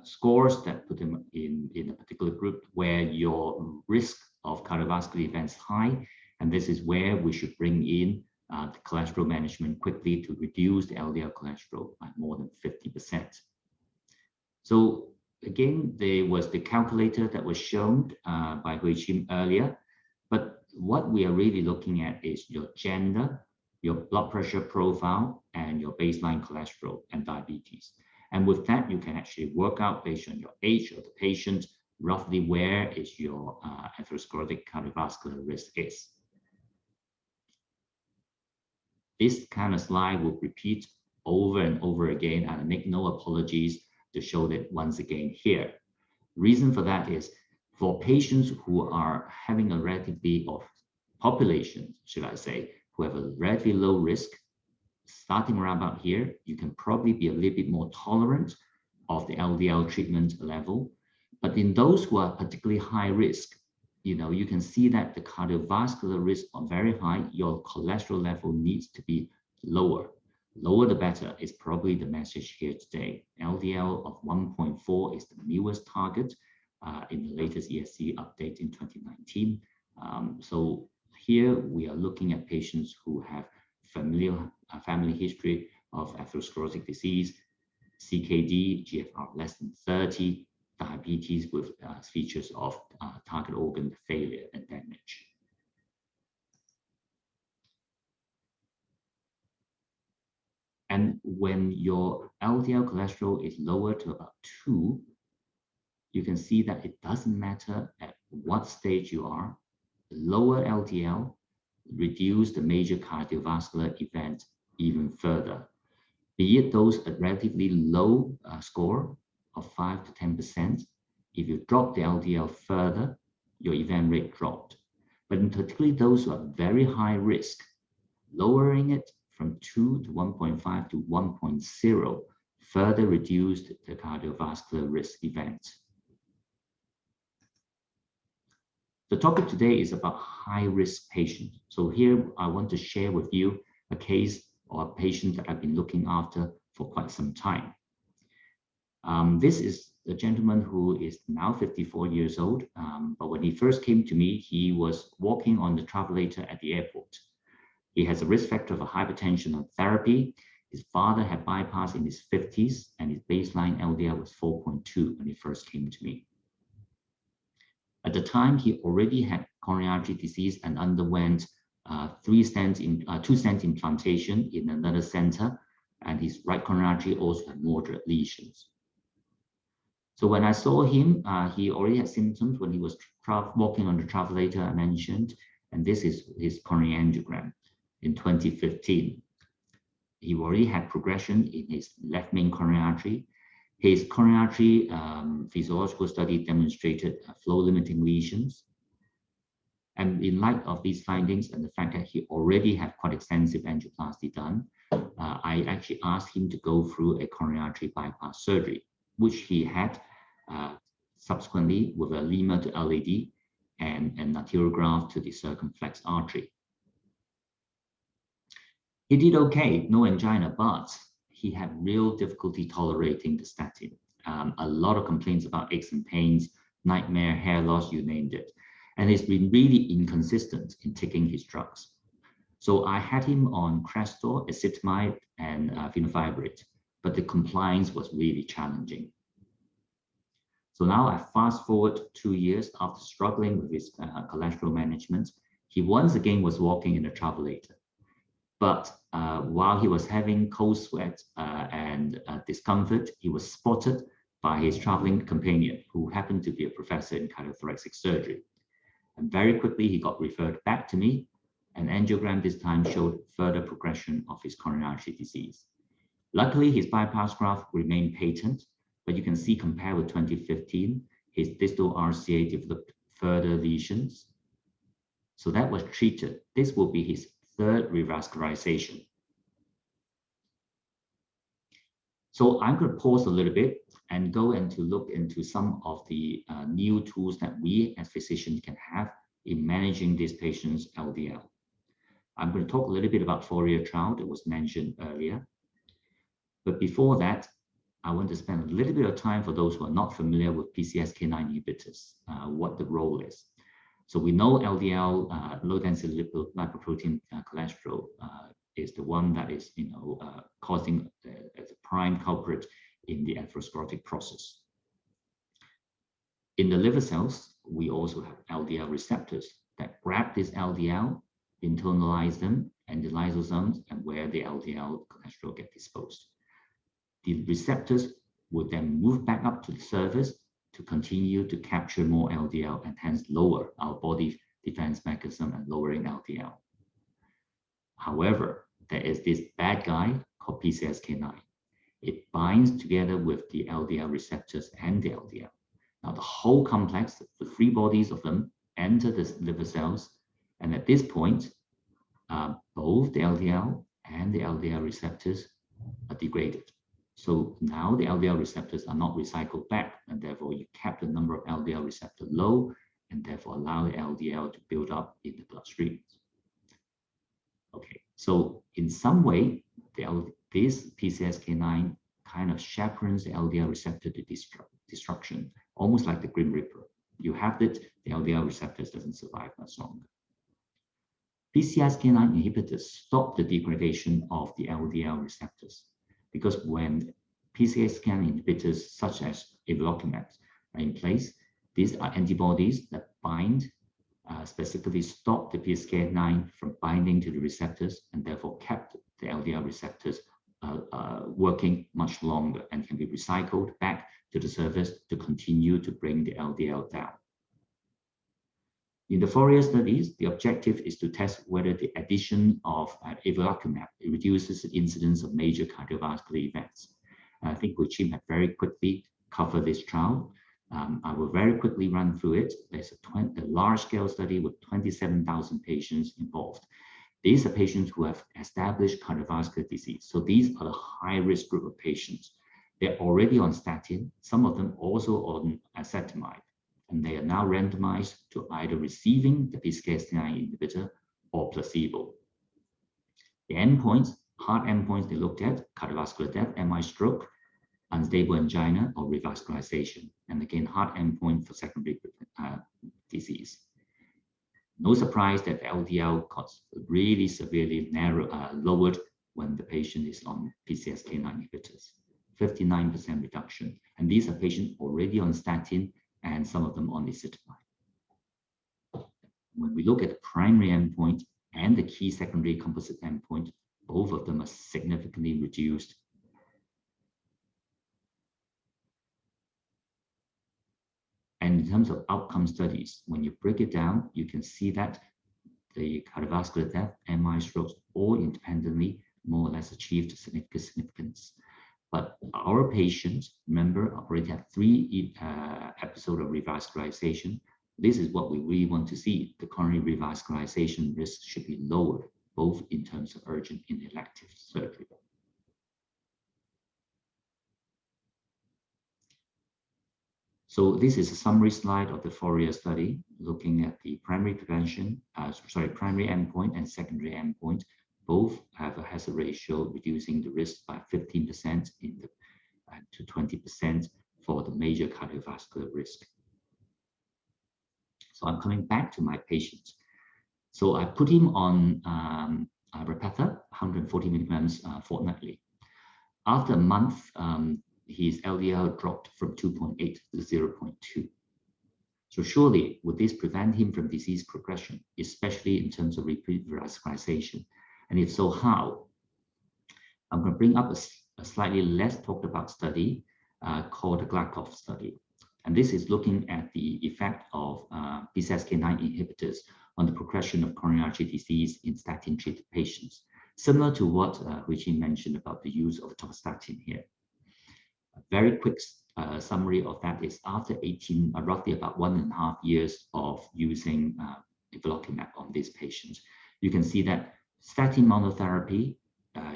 scores that put them in a particular group where your risk of cardiovascular events is high, and this is where we should bring in the cholesterol management quickly to reduce the LDL cholesterol by more than 50%. So again, there was the calculator that was shown by Hui Chim earlier, but what we are really looking at is your gender, your blood pressure profile, and your baseline cholesterol and diabetes. And with that, you can actually work out based on your age of the patient, roughly where is your atherosclerotic cardiovascular risk is. This kind of slide will repeat over and over again, and I make no apologies to show that once again here. Reason for that is for patients who are having a relatively, or population, should I say, who have a relatively low risk, starting around about here, you can probably be a little bit more tolerant of the LDL treatment level. But in those who are particularly high risk, you can see that the cardiovascular risk are very high. Your cholesterol level needs to be lower. Lower the better is probably the message here today. LDL of 1.4 is the newest target in the latest ESC update in 2019. So here we are looking at patients who have family history of atherosclerotic disease, CKD, GFR less than 30, diabetes with features of target organ failure and damage. And when your LDL cholesterol is lower to about 2, you can see that it doesn't matter at what stage you are. Lower LDL reduce the major cardiovascular event even further, be it those at relatively low score of 5 to 10%. If you drop the LDL further, your event rate dropped. But in particularly those who are very high risk, lowering it from 2 to 1.5 to 1.0 further reduced the cardiovascular risk events. The topic today is about high-risk patients. So here I want to share with you a case or a patient that I've been looking after for quite some time. This is a gentleman who is now 54 years old, but when he first came to me, he was walking on the travelator at the airport. He has a risk factor of a hypertension on therapy. His father had bypass in his 50s, and his baseline LDL was 4.2 when he first came to me. At the time, he already had coronary artery disease and underwent 2 stent implantation in another center, and his right coronary artery also had moderate lesions. So when I saw him, he already had symptoms when he was walking on the travelator I mentioned, and this is his coronary angiogram in 2015. He already had progression in his left main coronary artery. His coronary artery physiological study demonstrated flow-limiting lesions. And in light of these findings and the fact that he already had quite extensive angioplasty done, I actually asked him to go through a coronary artery bypass surgery, which he had subsequently with a lemur to LAD and an arterial graft to the circumflex artery. He did okay, no angina, but he had real difficulty tolerating the statin. A lot of complaints about aches and pains, nightmare, hair loss, you named it. And he's been really inconsistent in taking his drugs. So I had him on Crestor, ezetimibe, and fenofibrate, but the compliance was really challenging. So now I fast forward 2 years after struggling with his cholesterol management, he once again was walking in a travelator. But while he was having cold sweat and discomfort, he was spotted by his traveling companion, who happened to be a professor in cardiothoracic surgery. And very quickly, he got referred back to me. An angiogram this time showed further progression of his coronary artery disease. Luckily, his bypass graft remained patent, but you can see compared with 2015, his distal RCA developed further lesions. So that was treated. This will be his 3rd revascularization. So I'm going to pause a little bit and go and to look into some of the new tools that we as physicians can have in managing these patients' LDL. I'm going to talk a little bit about FOURIER trial that was mentioned earlier. But before that, I want to spend a little bit of time for those who are not familiar with PCSK9 inhibitors, what the role is. So we know LDL, low-density lipoprotein cholesterol, is the one that is, causing as a prime culprit in the atherosclerotic process. In the liver cells, we also have LDL receptors that grab this LDL, internalize them, and the lysosomes, and where the LDL cholesterol get disposed. The receptors would then move back up to the surface to continue to capture more LDL and hence lower our body defense mechanism and lowering LDL. However, there is this bad guy called PCSK9. It binds together with the LDL receptors and the LDL. Now the whole complex, the 3 bodies of them, enter the liver cells, and at this point, both the LDL and the LDL receptors are degraded. So now the LDL receptors are not recycled back, and therefore you cap the number of LDL receptor low, and therefore allow the LDL to build up in the bloodstream. Okay, so in some way, this PCSK9 kind of chaperones the LDL receptor to destruction, almost like the Grim Reaper. You have it, the LDL receptors doesn't survive much longer. PCSK9 inhibitors stop the degradation of the LDL receptors, because when PCSK9 inhibitors such as evolocumab are in place, these are antibodies that bind, specifically stop the PCSK9 from binding to the receptors, and therefore kept the LDL receptors working much longer and can be recycled back to the surface to continue to bring the LDL down. In the FOURIER studies, the objective is to test whether the addition of evolocumab reduces the incidence of major cardiovascular events. And I think Hui-Chin had very quickly covered this trial. I will very quickly run through it. There's a large-scale study with 27,000 patients involved. These are patients who have established cardiovascular disease. So these are the high-risk group of patients. They're already on statin, some of them also on ezetimibe, and they are now randomized to either receiving the PCSK9 inhibitor or placebo. The endpoints, hard endpoints they looked at, cardiovascular death, MI stroke, unstable angina, or revascularization. And again, hard endpoint for secondary disease. No surprise that LDL got really severely lowered when the patient is on PCSK9 inhibitors, 59% reduction. And these are patients already on statin and some of them on ezetimibe. When we look at the primary endpoint and the key secondary composite endpoint, both of them are significantly reduced. And in terms of outcome studies, when you break it down, you can see that the cardiovascular death, MI strokes, all independently more or less achieved significance. But our patients, remember, already had 3 episodes of revascularization. This is what we really want to see. The coronary revascularization risk should be lowered, both in terms of urgent and elective surgery. So this is a summary slide of the FOURIER study, looking at the primary prevention, primary endpoint and secondary endpoint. Both have a hazard ratio reducing the risk by 15% to 20% for the major cardiovascular risk. So I'm coming back to my patient. So I put him on Repatha, 140 milligrams fortnightly. After a month, his LDL dropped from 2.8 to 0.2. So surely, would this prevent him from disease progression, especially in terms of repeat revascularization? And if so, how? I'm going to bring up a slightly less talked about study called the Glarkov study. And this is looking at the effect of PCSK9 inhibitors on the progression of coronary artery disease in statin-treated patients, similar to what Hui-Chin mentioned about the use of atorvastatin here. A very quick summary of that is after roughly about 1.5 years of using evolocumab on these patients, you can see that statin monotherapy,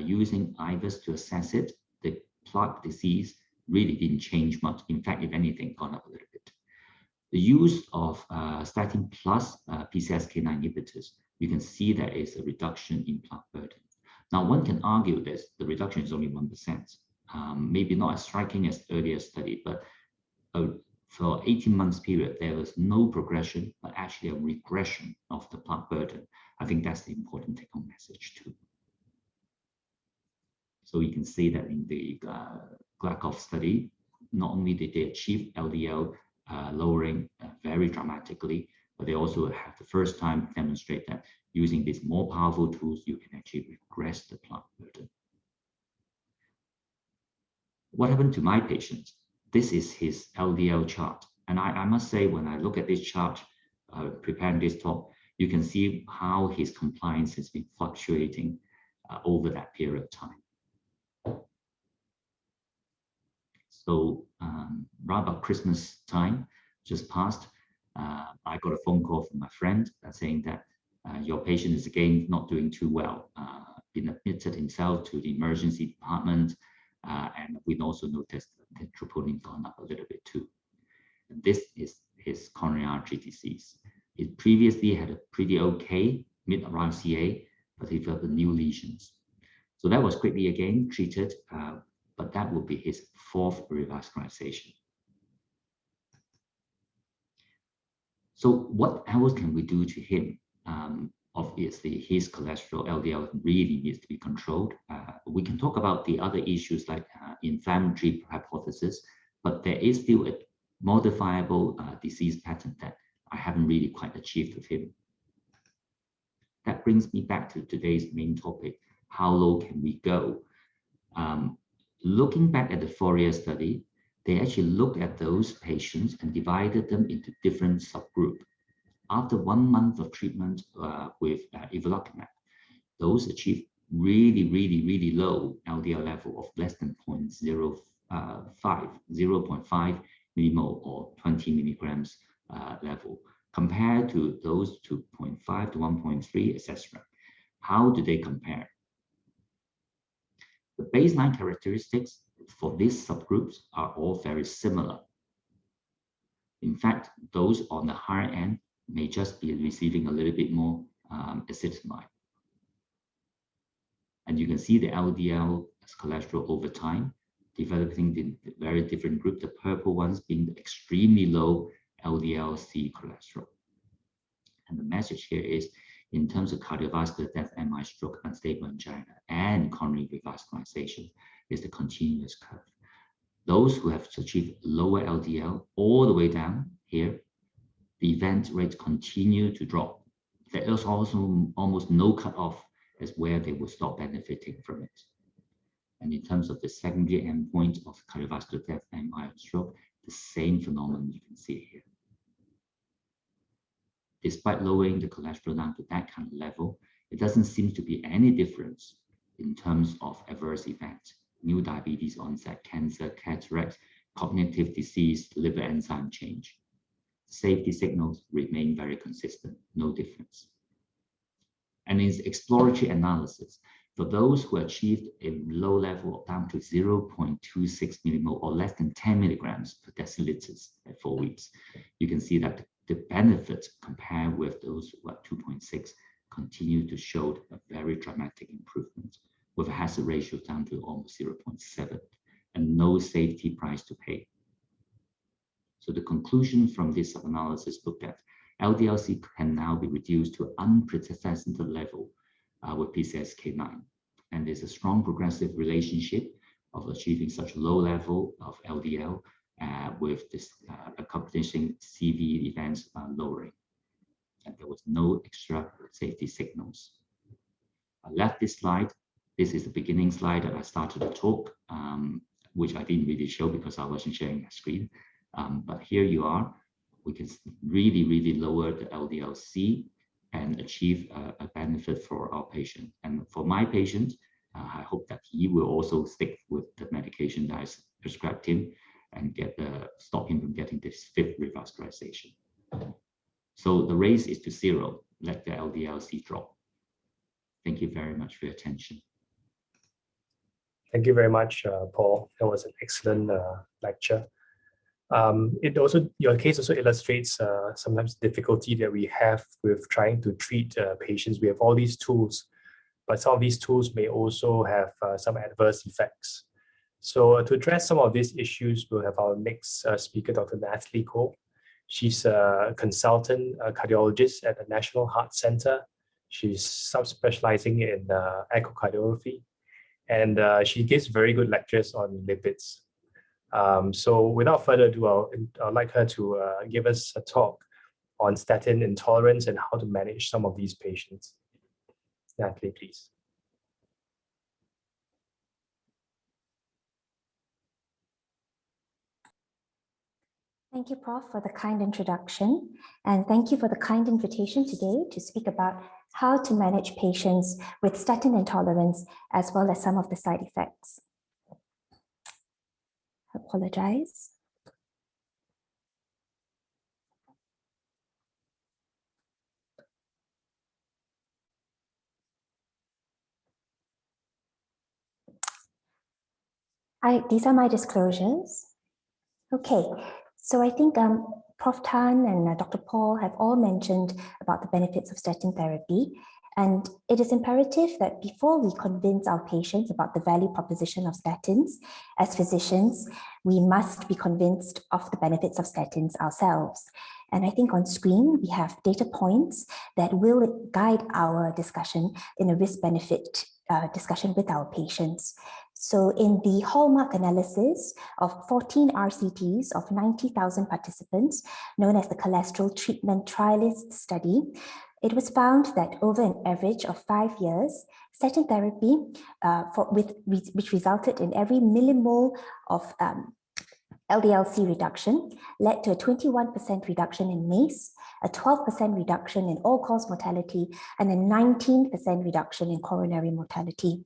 using IVUS to assess it, the plaque disease really didn't change much. In fact, if anything, gone up a little bit. The use of statin plus PCSK9 inhibitors, you can see there is a reduction in plaque burden. Now, one can argue this, the reduction is only 1%. Maybe not as striking as earlier study, but for 18 months period, there was no progression, but actually a regression of the plaque burden. I think that's the important take-home message too. So you can see that in the Glarkov study, not only did they achieve LDL lowering very dramatically, but they also have the first time demonstrate that using these more powerful tools, you can actually regress the plaque burden. What happened to my patient? This is his LDL chart. And I must say, when I look at this chart, preparing this talk, you can see how his compliance has been fluctuating over that period of time. So right about Christmas time, just passed, I got a phone call from my friend saying that Your patient is again not doing too well, been admitted himself to the emergency department, and we also noticed that troponin gone up a little bit too. And this is his coronary artery disease. He previously had a pretty okay mid-RCA, but he developed new lesions. So that was quickly again treated, but that would be his 4th revascularization. So what else can we do to him? Obviously, his cholesterol LDL really needs to be controlled. We can talk about the other issues like inflammatory hypothesis, but there is still a modifiable disease pattern that I haven't really quite achieved with him. That brings me back to today's main topic: how low can we go? Looking back at the Fourier study, they actually looked at those patients and divided them into different subgroups. After 1 month of treatment with evolocumab, those achieved really low LDL level of less than 0.05 millimole or 20 milligrams level, compared to those 2.5 to 1.3, etc. How do they compare? The baseline characteristics for these subgroups are all very similar. In fact, those on the higher end may just be receiving a little bit more acetamide. And you can see the LDL cholesterol over time developing the very different group, the purple ones being the extremely low LDL-C cholesterol. And the message here is, in terms of cardiovascular death, MI, stroke, unstable angina, and coronary revascularization, is the continuous curve. Those who have achieved lower LDL all the way down here, the event rates continue to drop. There is also almost no cutoff as where they will stop benefiting from it. And in terms of the secondary endpoint of cardiovascular death, MI, and stroke, the same phenomenon you can see here. Despite lowering the cholesterol down to that kind of level, it doesn't seem to be any difference in terms of adverse events: new diabetes onset, cancer, cataracts, cognitive disease, liver enzyme change. Safety signals remain very consistent, no difference. And in exploratory analysis, for those who achieved a low level down to 0.26 millimole or less than 10 milligrams per deciliters at 4 weeks, you can see that the benefits compared with those who are 2.6 continue to show a very dramatic improvement, with a hazard ratio down to almost 0.7 and no safety price to pay. So the conclusion from this sub-analysis looked at LDL-C can now be reduced to unprecedented level with PCSK9. And there's a strong progressive relationship of achieving such low level of LDL with this accompanying CV events lowering. And there was no extra safety signals. I left this slide. This is the beginning slide that I started the talk, which I didn't really show because I wasn't sharing my screen. But here you are. We can really lower the LDL-C and achieve a benefit for our patient. And for my patient, I hope that he will also stick with the medication that I prescribed him and stop him from getting this 5th revascularization. So the race is to 0. Let the LDL-C drop. Thank you very much for your attention. Thank you very much, Paul. That was an excellent lecture. Your case also illustrates sometimes difficulty that we have with trying to treat patients. We have all these tools, but some of these tools may also have some adverse effects. So to address some of these issues, we'll have our next speaker, Dr. Natalie Ko. She's a consultant cardiologist at the National Heart Center. She's subspecializing in echocardiography, and she gives very good lectures on lipids. So without further ado, I'd like her to give us a talk on statin intolerance and how to manage some of these patients. Natalie, please. Thank you, Prof, for the kind introduction, and thank you for the kind invitation today to speak about how to manage patients with statin intolerance as well as some of the side effects. I apologize. These are my disclosures. Okay, so I think Prof. Tan and Dr. Paul have all mentioned about the benefits of statin therapy. And it is imperative that before we convince our patients about the value proposition of statins, as physicians, we must be convinced of the benefits of statins ourselves. And I think on screen, we have data points that will guide our discussion in a risk-benefit discussion with our patients. So in the hallmark analysis of 14 RCTs of 90,000 participants, known as the Cholesterol Treatment Trialist Study, it was found that over an average of 5 years, statin therapy, which resulted in every millimole of LDL-C reduction, led to a 21% reduction in MACE, a 12% reduction in all-cause mortality, and a 19% reduction in coronary mortality.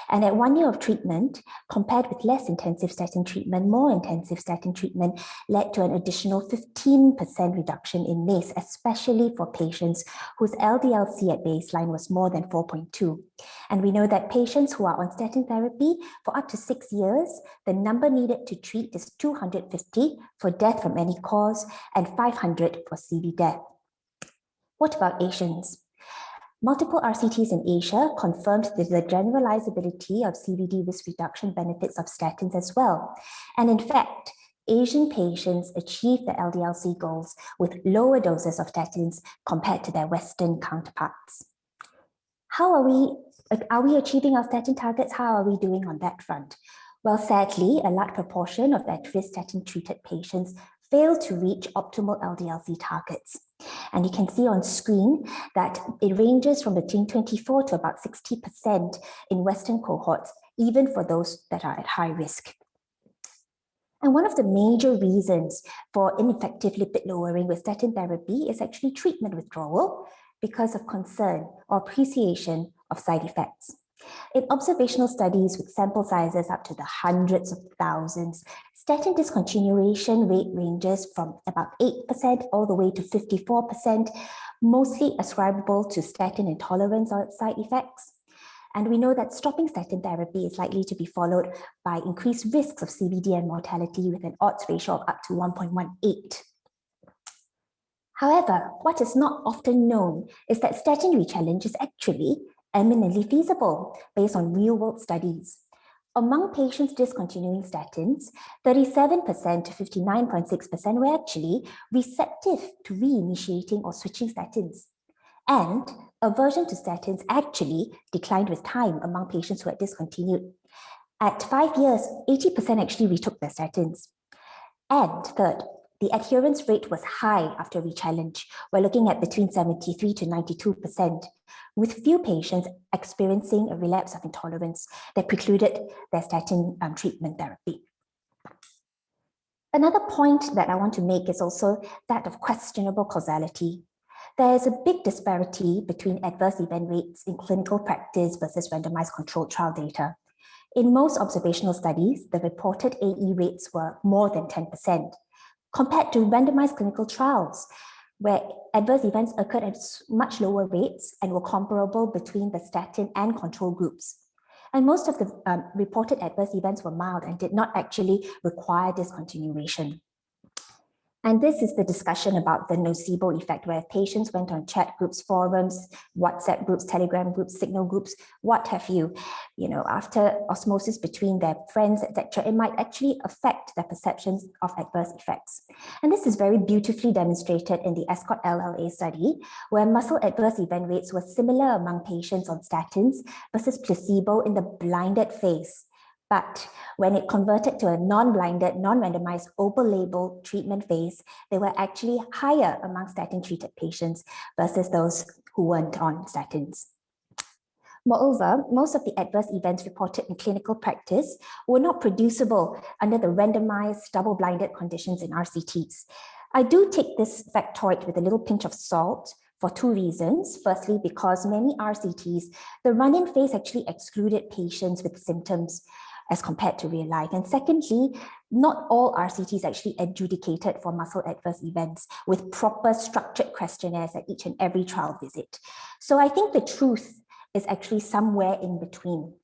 And at 1 year of treatment, compared with less intensive statin treatment, more intensive statin treatment led to an additional 15% reduction in MACE, especially for patients whose LDL-C at baseline was more than 4.2. And we know that patients who are on statin therapy for up to 6 years, the number needed to treat is 250 for death from any cause and 500 for CV death. What about Asians? Multiple RCTs in Asia confirmed the generalizability of CVD risk reduction benefits of statins as well. And in fact, Asian patients achieve the LDL-C goals with lower doses of statins compared to their Western counterparts. How are we achieving our statin targets? How are we doing on that front? Well, sadly, a large proportion of at-risk statin-treated patients fail to reach optimal LDL-C targets. And you can see on screen that it ranges from between 24 to about 60% in Western cohorts, even for those that are at high risk. And one of the major reasons for ineffective lipid lowering with statin therapy is actually treatment withdrawal because of concern or appreciation of side effects. In observational studies with sample sizes up to the hundreds of thousands, statin discontinuation rate ranges from about 8% all the way to 54%, mostly ascribable to statin intolerance or its side effects. And we know that stopping statin therapy is likely to be followed by increased risks of CVD and mortality with an odds ratio of up to 1.18. However, what is not often known is that statin rechallenge is actually eminently feasible based on real-world studies. Among patients discontinuing statins, 37% to 59.6% were actually receptive to reinitiating or switching statins. And aversion to statins actually declined with time among patients who had discontinued. At 5 years, 80% actually retook their statins. And third, the adherence rate was high after rechallenge. We're looking at between 73 to 92%, with few patients experiencing a relapse of intolerance that precluded their statin treatment therapy. Another point that I want to make is also that of questionable causality. There is a big disparity between adverse event rates in clinical practice versus randomized controlled trial data. In most observational studies, the reported AE rates were more than 10%, compared to randomized clinical trials, where adverse events occurred at much lower rates and were comparable between the statin and control groups. And most of the reported adverse events were mild and did not actually require discontinuation. And this is the discussion about the nocebo effect, where patients went on chat groups, forums, WhatsApp groups, Telegram groups, Signal groups, what have you. You know, after osmosis between their friends, etc., it might actually affect their perceptions of adverse effects. And this is very beautifully demonstrated in the Ascot LLA study, where muscle adverse event rates were similar among patients on statins versus placebo in the blinded phase. But when it converted to a non-blinded, non-randomized, open-label treatment phase, they were actually higher among statin-treated patients versus those who weren't on statins. Moreover, most of the adverse events reported in clinical practice were not producible under the randomized, double-blinded conditions in RCTs. I do take this factoid with a little pinch of salt for two reasons. Firstly, because many RCTs, the run-in phase actually excluded patients with symptoms as compared to real life. And secondly, not all RCTs actually adjudicated for muscle adverse events with proper structured questionnaires at each and every trial visit. So I think the truth is actually somewhere in between.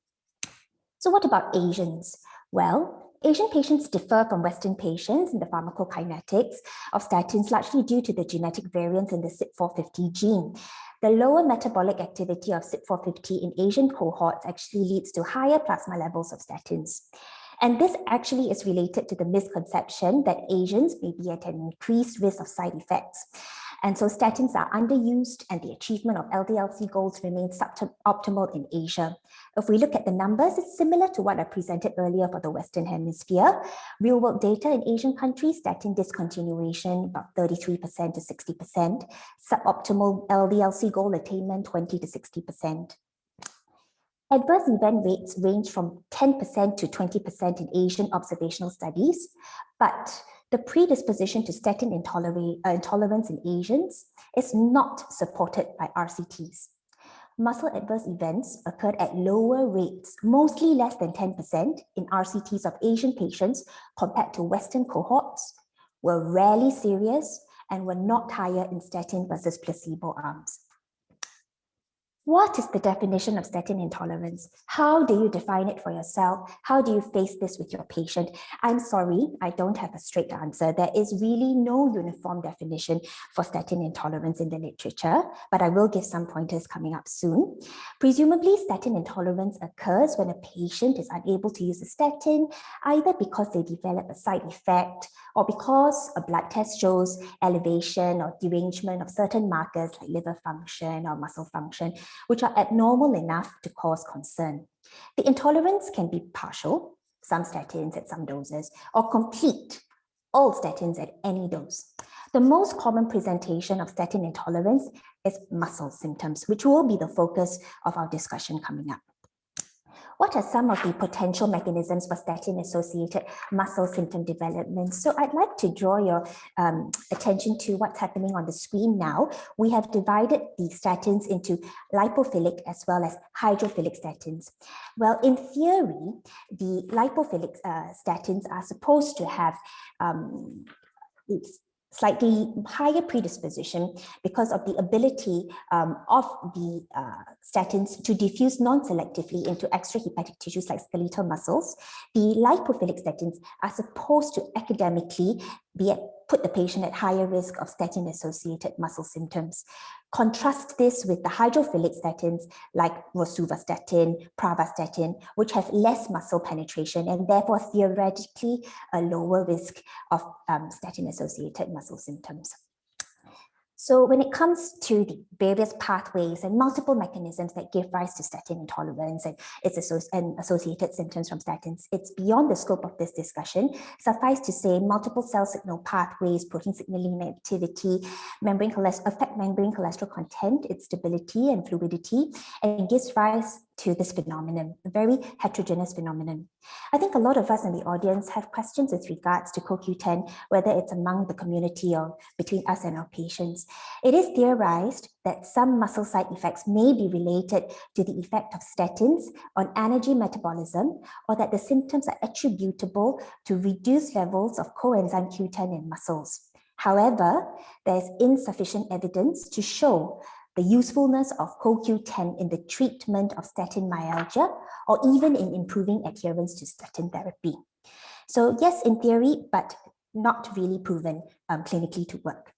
So what about Asians? Well, Asian patients differ from Western patients in the pharmacokinetics of statins, largely due to the genetic variants in the CYP450 gene. The lower metabolic activity of CYP450 in Asian cohorts actually leads to higher plasma levels of statins. And this actually is related to the misconception that Asians may be at an increased risk of side effects. And so statins are underused and the achievement of LDL-C goals remains suboptimal in Asia. If we look at the numbers, it's similar to what I presented earlier for the Western Hemisphere. Real-world data in Asian countries, statin discontinuation about 33% to 60%, suboptimal LDL-C goal attainment 20 to 60%. Adverse event rates range from 10% to 20% in Asian observational studies, but the predisposition to statin intolerance in Asians is not supported by RCTs. Muscle adverse events occurred at lower rates, mostly less than 10% in RCTs of Asian patients compared to Western cohorts, were rarely serious, and were not higher in statin versus placebo arms. What is the definition of statin intolerance? How do you define it for yourself? How do you face this with your patient? I'm sorry, I don't have a straight answer. There is really no uniform definition for statin intolerance in the literature, but I will give some pointers coming up soon. Presumably, statin intolerance occurs when a patient is unable to use a statin, either because they develop a side effect or because a blood test shows elevation or derangement of certain markers like liver function or muscle function, which are abnormal enough to cause concern. The intolerance can be partial, some statins at some doses, or complete, all statins at any dose. The most common presentation of statin intolerance is muscle symptoms, which will be the focus of our discussion coming up. What are some of the potential mechanisms for statin-associated muscle symptom development? So I'd like to draw your attention to what's happening on the screen now. We have divided the statins into lipophilic as well as hydrophilic statins. Well, in theory, the lipophilic statins are supposed to have slightly higher predisposition because of the ability of the statins to diffuse non-selectively into extrahepatic tissues like skeletal muscles. The lipophilic statins are supposed to academically put the patient at higher risk of statin-associated muscle symptoms. Contrast this with the hydrophilic statins like rosuvastatin, pravastatin, which have less muscle penetration and therefore theoretically a lower risk of statin-associated muscle symptoms. So when it comes to the various pathways and multiple mechanisms that give rise to statin intolerance and associated symptoms from statins, it's beyond the scope of this discussion. Suffice to say, multiple cell signal pathways, protein signaling activity, affect membrane cholesterol content, its stability and fluidity, and gives rise to this phenomenon, a very heterogeneous phenomenon. I think a lot of us in the audience have questions with regards to CoQ10, whether it's among the community or between us and our patients. It is theorized that some muscle side effects may be related to the effect of statins on energy metabolism, or that the symptoms are attributable to reduced levels of coenzyme Q10 in muscles. However, there's insufficient evidence to show the usefulness of CoQ10 in the treatment of statin myalgia, or even in improving adherence to statin therapy. So yes, in theory, but not really proven clinically to work.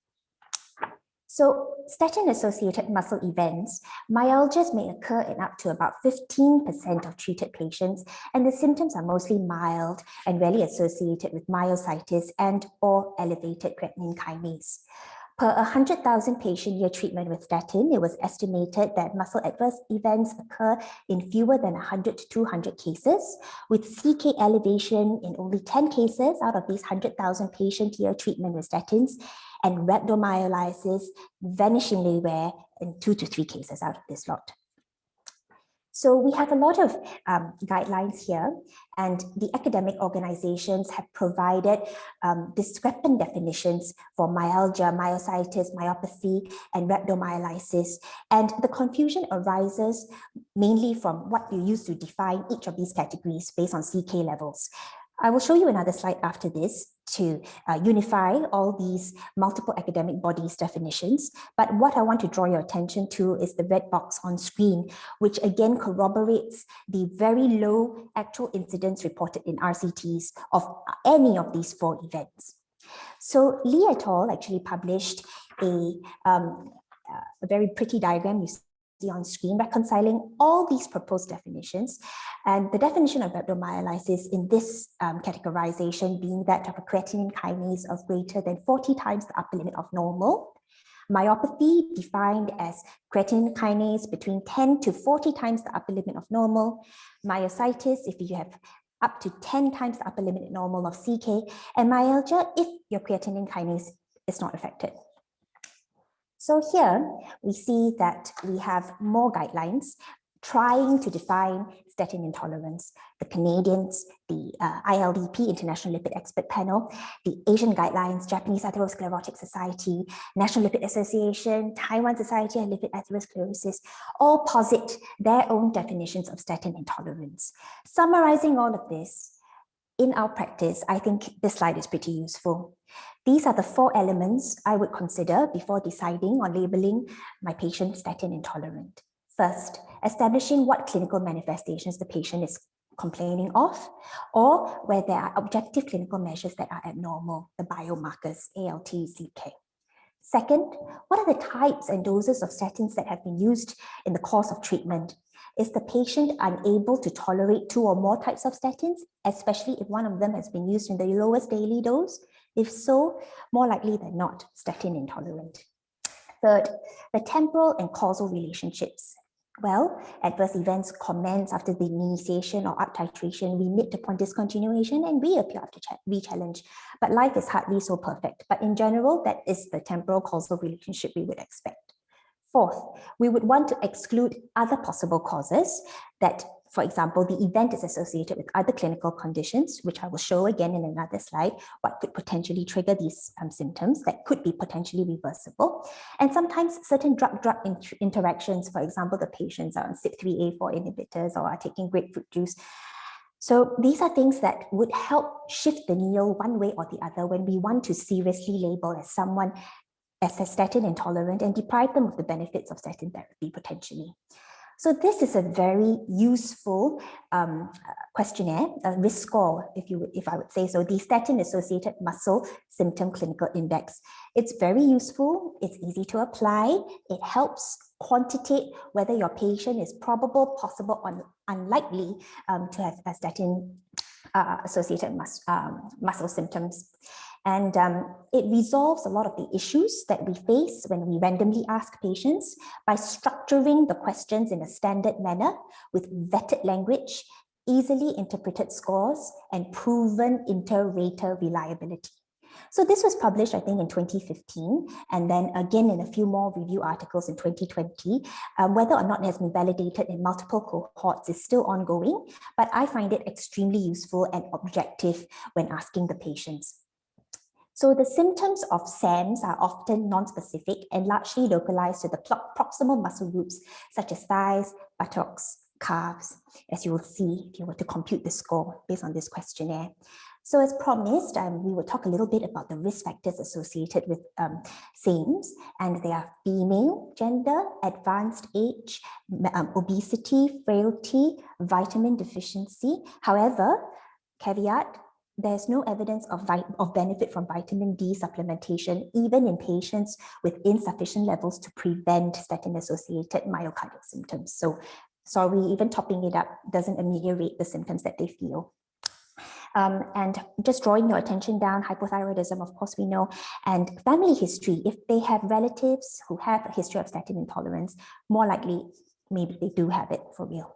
So statin-associated muscle events, myalgias may occur in up to about 15% of treated patients, and the symptoms are mostly mild and rarely associated with myositis and or elevated creatine kinase. Per 100,000 patient-year treatment with statin, it was estimated that muscle adverse events occur in fewer than 100 to 200 cases, with CK elevation in only 10 cases out of these 100,000 patient-year treatment with statins, and rhabdomyolysis vanishingly rare in 2 to 3 cases out of this lot. So we have a lot of guidelines here, and the academic organizations have provided discrepant definitions for myalgia, myositis, myopathy, and rhabdomyolysis. And the confusion arises mainly from what you use to define each of these categories based on CK levels. I will show you another slide after this, to unify all these multiple academic bodies' definitions. But what I want to draw your attention to is the red box on screen, which again corroborates the very low actual incidence reported in RCTs of any of these 4 events. So Lee et al. Actually published a very pretty diagram you see on screen, reconciling all these proposed definitions. And the definition of rhabdomyolysis in this categorization being that of a creatinine kinase of greater than 40 times the upper limit of normal. Myopathy defined as creatinine kinase between 10 to 40 times the upper limit of normal. Myositis, if you have up to 10 times the upper limit normal of CK, and myalgia if your creatinine kinase is not affected. So here we see that we have more guidelines trying to define statin intolerance. The Canadians, the ILDP, International Lipid Expert Panel, the Asian Guidelines, Japanese Atherosclerotic Society, National Lipid Association, Taiwan Society of Lipid Atherosclerosis, all posit their own definitions of statin intolerance. Summarizing all of this, in our practice, I think this slide is pretty useful. These are the 4 elements I would consider before deciding on labeling my patient statin intolerant. First, establishing what clinical manifestations the patient is complaining of, or where there are objective clinical measures that are abnormal, the biomarkers, ALT, CK. Second, what are the types and doses of statins that have been used in the course of treatment? Is the patient unable to tolerate 2 or more types of statins, especially if one of them has been used in the lowest daily dose? If so, more likely than not, statin intolerant. Third, the temporal and causal relationships. Well, adverse events commence after the initiation or up titration, remit upon discontinuation, and reappear after re-challenge. But life is hardly so perfect. But in general, that is the temporal causal relationship we would expect. Fourth, we would want to exclude other possible causes that, for example, the event is associated with other clinical conditions, which I will show again in another slide, what could potentially trigger these symptoms that could be potentially reversible. And sometimes certain drug-drug interactions, for example, the patients are on CYP3A4 inhibitors or are taking grapefruit juice. So these are things that would help shift the needle one way or the other when we want to seriously label as someone as a statin intolerant and deprive them of the benefits of statin therapy potentially. So this is a very useful questionnaire, a risk score, if I would say so, the statin-associated muscle symptom clinical index. It's very useful, it's easy to apply, it helps quantitate whether your patient is probable, possible, or unlikely to have a statin-associated muscle symptoms. And it resolves a lot of the issues that we face when we randomly ask patients by structuring the questions in a standard manner with vetted language, easily interpreted scores, and proven inter-rater reliability. So this was published, I think, in 2015, and then again in a few more review articles in 2020. Whether or not it has been validated in multiple cohorts is still ongoing, but I find it extremely useful and objective when asking the patients. So the symptoms of SAMS are often non-specific and largely localized to the proximal muscle groups, such as thighs, buttocks, calves, as you will see if you were to compute the score based on this questionnaire. So as promised, we will talk a little bit about the risk factors associated with SAMS, and they are female, gender, advanced age, obesity, frailty, vitamin deficiency. However, caveat, there's no evidence of benefit from vitamin D supplementation, even in patients with insufficient levels to prevent statin-associated myocardial symptoms. So sorry, even topping it up doesn't ameliorate the symptoms that they feel. And just drawing your attention down, hypothyroidism, of course we know, and family history. If they have relatives who have a history of statin intolerance, more likely, maybe they do have it for real.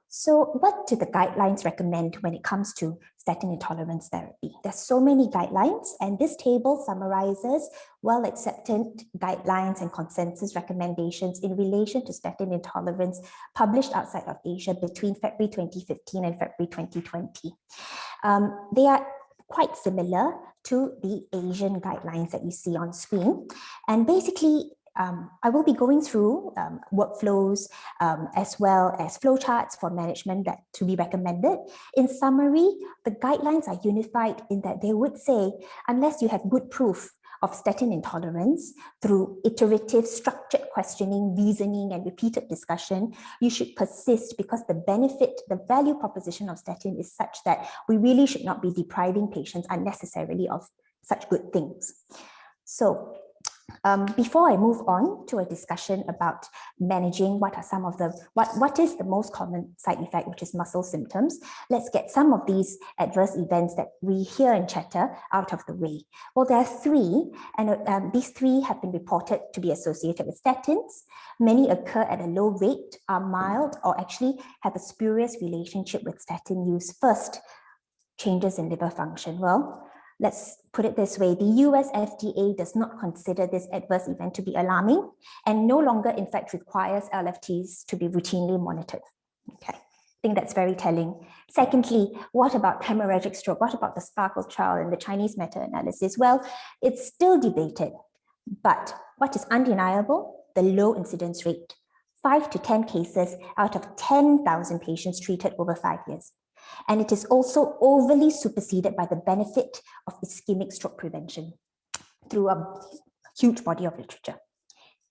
So what do the guidelines recommend when it comes to statin intolerance therapy? There's so many guidelines, and this table summarizes well-accepted guidelines and consensus recommendations in relation to statin intolerance published outside of Asia between February 2015 and February 2020. They are quite similar to the Asian guidelines that you see on screen. And basically, I will be going through workflows as well as flowcharts for management that to be recommended. In summary, the guidelines are unified in that they would say, unless you have good proof of statin intolerance through iterative, structured questioning, reasoning, and repeated discussion, you should persist, because the benefit, the value proposition of statin is such that we really should not be depriving patients unnecessarily of such good things. So before I move on to a discussion about managing what are some of the, what is the most common side effect, which is muscle symptoms, let's get some of these adverse events that we hear and chatter out of the way. Well, there are three, and these three have been reported to be associated with statins. Many occur at a low rate, are mild, or actually have a spurious relationship with statin use. First, changes in liver function. Well, let's put it this way, the US FDA does not consider this adverse event to be alarming and no longer, in fact, requires LFTs to be routinely monitored. Okay, I think that's very telling. Secondly, what about hemorrhagic stroke? What about the Sparkle trial and the Chinese meta-analysis? Well, it's still debated, but what is undeniable? The low incidence rate, 5 to 10 cases out of 10,000 patients treated over 5 years. And it is also overly superseded by the benefit of ischemic stroke prevention through a huge body of literature.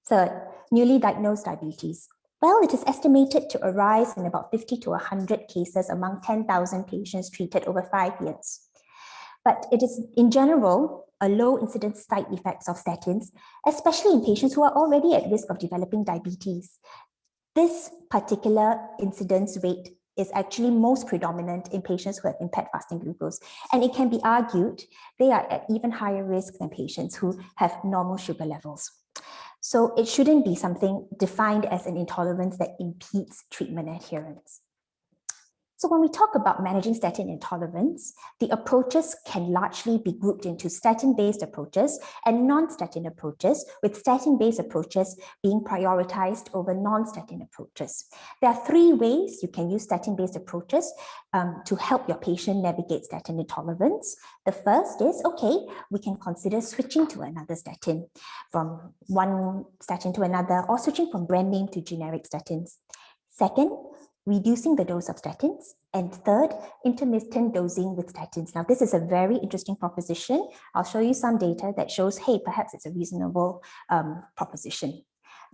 Third, newly diagnosed diabetes. Well, it is estimated to arise in about 50 to 100 cases among 10,000 patients treated over 5 years. But it is, in general, a low incidence side effects of statins, especially in patients who are already at risk of developing diabetes. This particular incidence rate is actually most predominant in patients who have impaired fasting glucose. And it can be argued they are at even higher risk than patients who have normal sugar levels. So it shouldn't be something defined as an intolerance that impedes treatment adherence. So when we talk about managing statin intolerance, the approaches can largely be grouped into statin-based approaches and non-statin approaches, with statin-based approaches being prioritized over non-statin approaches. There are three ways you can use statin-based approaches to help your patient navigate statin intolerance. The first is, okay, we can consider switching to another statin, from one statin to another, or switching from brand name to generic statins. Second, reducing the dose of statins. And third, intermittent dosing with statins. Now, this is a very interesting proposition. I'll show you some data that shows, hey, perhaps it's a reasonable proposition.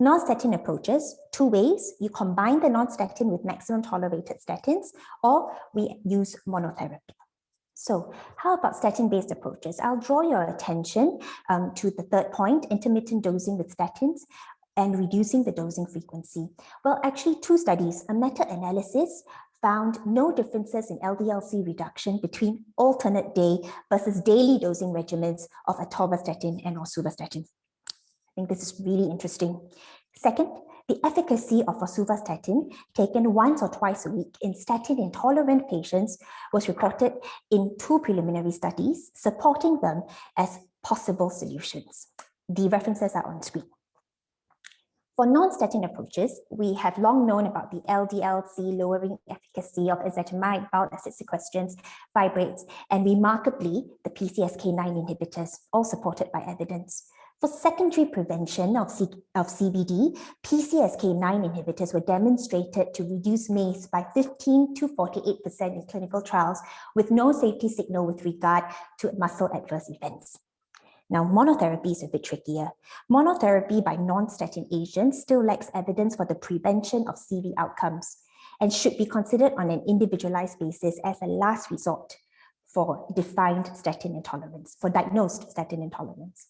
Non-statin approaches, two ways. You combine the non-statin with maximum tolerated statins, or we use monotherapy. So how about statin-based approaches? I'll draw your attention to the third point, intermittent dosing with statins and reducing the dosing frequency. Well, actually, two studies, a meta-analysis found no differences in LDL-C reduction between alternate day versus daily dosing regimens of atorvastatin and rosuvastatin. I think this is really interesting. Second, the efficacy of rosuvastatin taken once or twice a week in statin-intolerant patients was reported in two preliminary studies, supporting them as possible solutions. The references are on screen. For non-statin approaches, we have long known about the LDL-C lowering efficacy of ezetimibe, bile acid sequestrants, fibrates, and remarkably, the PCSK9 inhibitors, all supported by evidence. For secondary prevention of CVD, PCSK9 inhibitors were demonstrated to reduce MACE by 15 to 48% in clinical trials, with no safety signal with regard to muscle adverse events. Now, monotherapy is a bit trickier. Monotherapy by non-statin agents still lacks evidence for the prevention of CV outcomes and should be considered on an individualized basis as a last resort for defined statin intolerance, for diagnosed statin intolerance.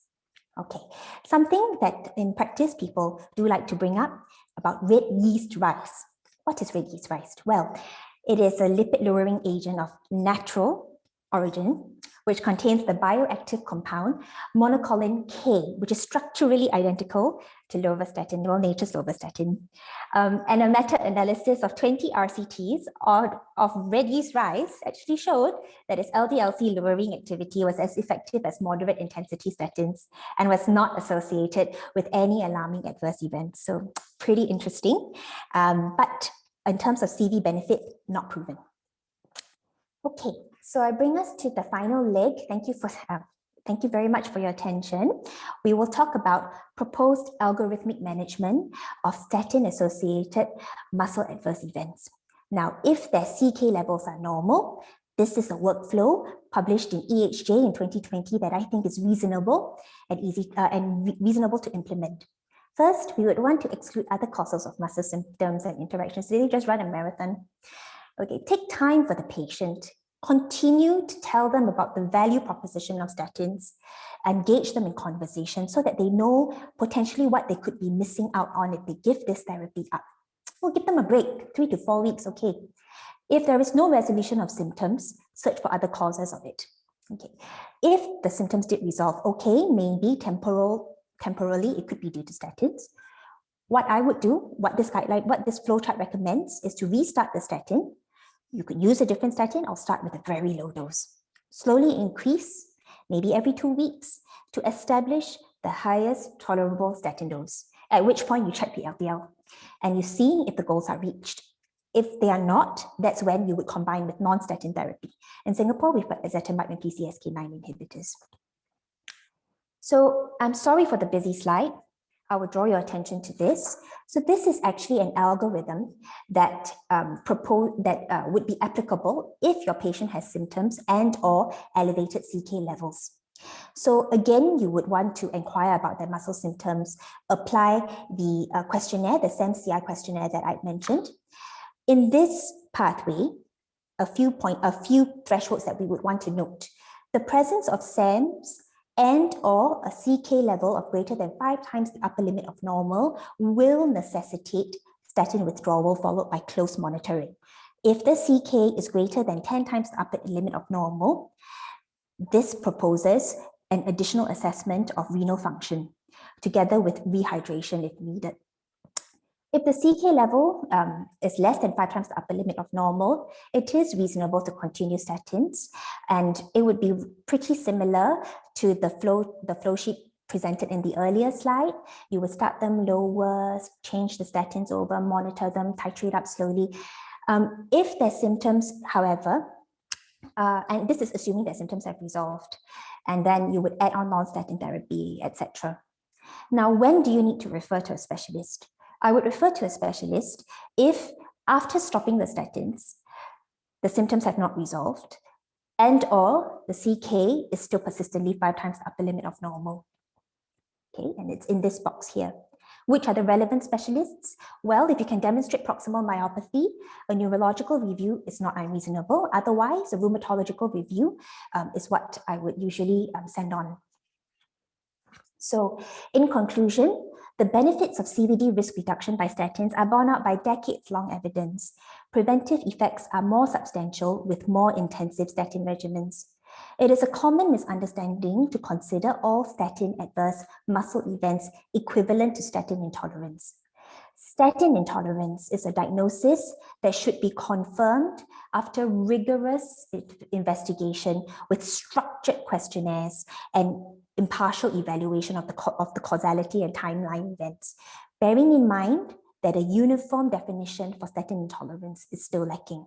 Okay, something that in practice people do like to bring up about red yeast rice. What is red yeast rice? Well, it is a lipid-lowering agent of natural origin, which contains the bioactive compound monocolin K, which is structurally identical to lovastatin, well, nature's lovastatin. And a meta-analysis of 20 RCTs of red yeast rice actually showed that its LDL-C lowering activity was as effective as moderate intensity statins and was not associated with any alarming adverse events. So pretty interesting, but in terms of CV benefit, not proven. Okay. So I bring us to the final leg. Thank you for Thank you very much for your attention. We will talk about proposed algorithmic management of statin-associated muscle adverse events. Now, if their CK levels are normal, this is a workflow published in EHJ in 2020 that I think is reasonable and easy and reasonable to implement. First, we would want to exclude other causes of muscle symptoms and interactions. They just run a marathon. Okay, take time for the patient. Continue to tell them about the value proposition of statins, engage them in conversation so that they know potentially what they could be missing out on if they give this therapy up. We'll give them a break, 3 to 4 weeks, okay. If there is no resolution of symptoms, search for other causes of it. Okay. If the symptoms did resolve, okay, maybe temporarily, it could be due to statins. What I would do, what this flowchart recommends is to restart the statin. You could use a different statin or start with a very low dose. Slowly increase, maybe every 2 weeks, to establish the highest tolerable statin dose, at which point you check the LDL and you see if the goals are reached. If they are not, that's when you would combine with non-statin therapy. In Singapore, we've got ezetimibe and PCSK9 inhibitors. So I'm sorry for the busy slide. I will draw your attention to this. So this is actually an algorithm that would be applicable if your patient has symptoms and or elevated CK levels. So again, you would want to inquire about their muscle symptoms, apply the questionnaire, the SAM-CI questionnaire that I mentioned. In this pathway, a few thresholds that we would want to note. The presence of SAMs and or a CK level of greater than 5 times the upper limit of normal will necessitate statin withdrawal followed by close monitoring. If the CK is greater than 10 times the upper limit of normal, this proposes an additional assessment of renal function together with rehydration if needed. If the CK level is less than 5 times the upper limit of normal, it is reasonable to continue statins, and it would be pretty similar to the flow sheet presented in the earlier slide. You would start them lower, change the statins over, monitor them, titrate up slowly. If their symptoms, however, and this is assuming that symptoms have resolved, and then you would add on non-statin therapy, etc. Now, when do you need to refer to a specialist? I would refer to a specialist if after stopping the statins, the symptoms have not resolved and or the CK is still persistently 5 times the upper limit of normal. Okay, and it's in this box here. Which are the relevant specialists? Well, if you can demonstrate proximal myopathy, a neurological review is not unreasonable. Otherwise, a rheumatological review is what I would usually send on. So in conclusion, the benefits of CVD risk reduction by statins are borne out by decades-long evidence. Preventive effects are more substantial with more intensive statin regimens. It is a common misunderstanding to consider all statin adverse muscle events equivalent to statin intolerance. Statin intolerance is a diagnosis that should be confirmed after rigorous investigation with structured questionnaires and impartial evaluation of the causality and timeline events, bearing in mind that a uniform definition for statin intolerance is still lacking.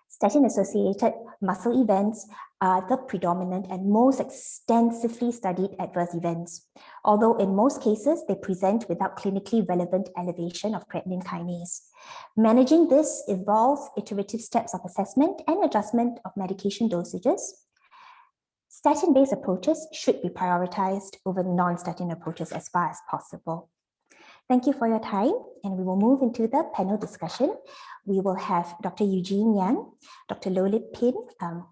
Statin-associated muscle events are the predominant and most extensively studied adverse events, although in most cases they present without clinically relevant elevation of creatine kinase. Managing this involves iterative steps of assessment and adjustment of medication dosages. Statin-based approaches should be prioritized over non-statin approaches as far as possible. Thank you for your time, and we will move into the panel discussion. We will have Dr. Eugene Yang, Dr. Lipid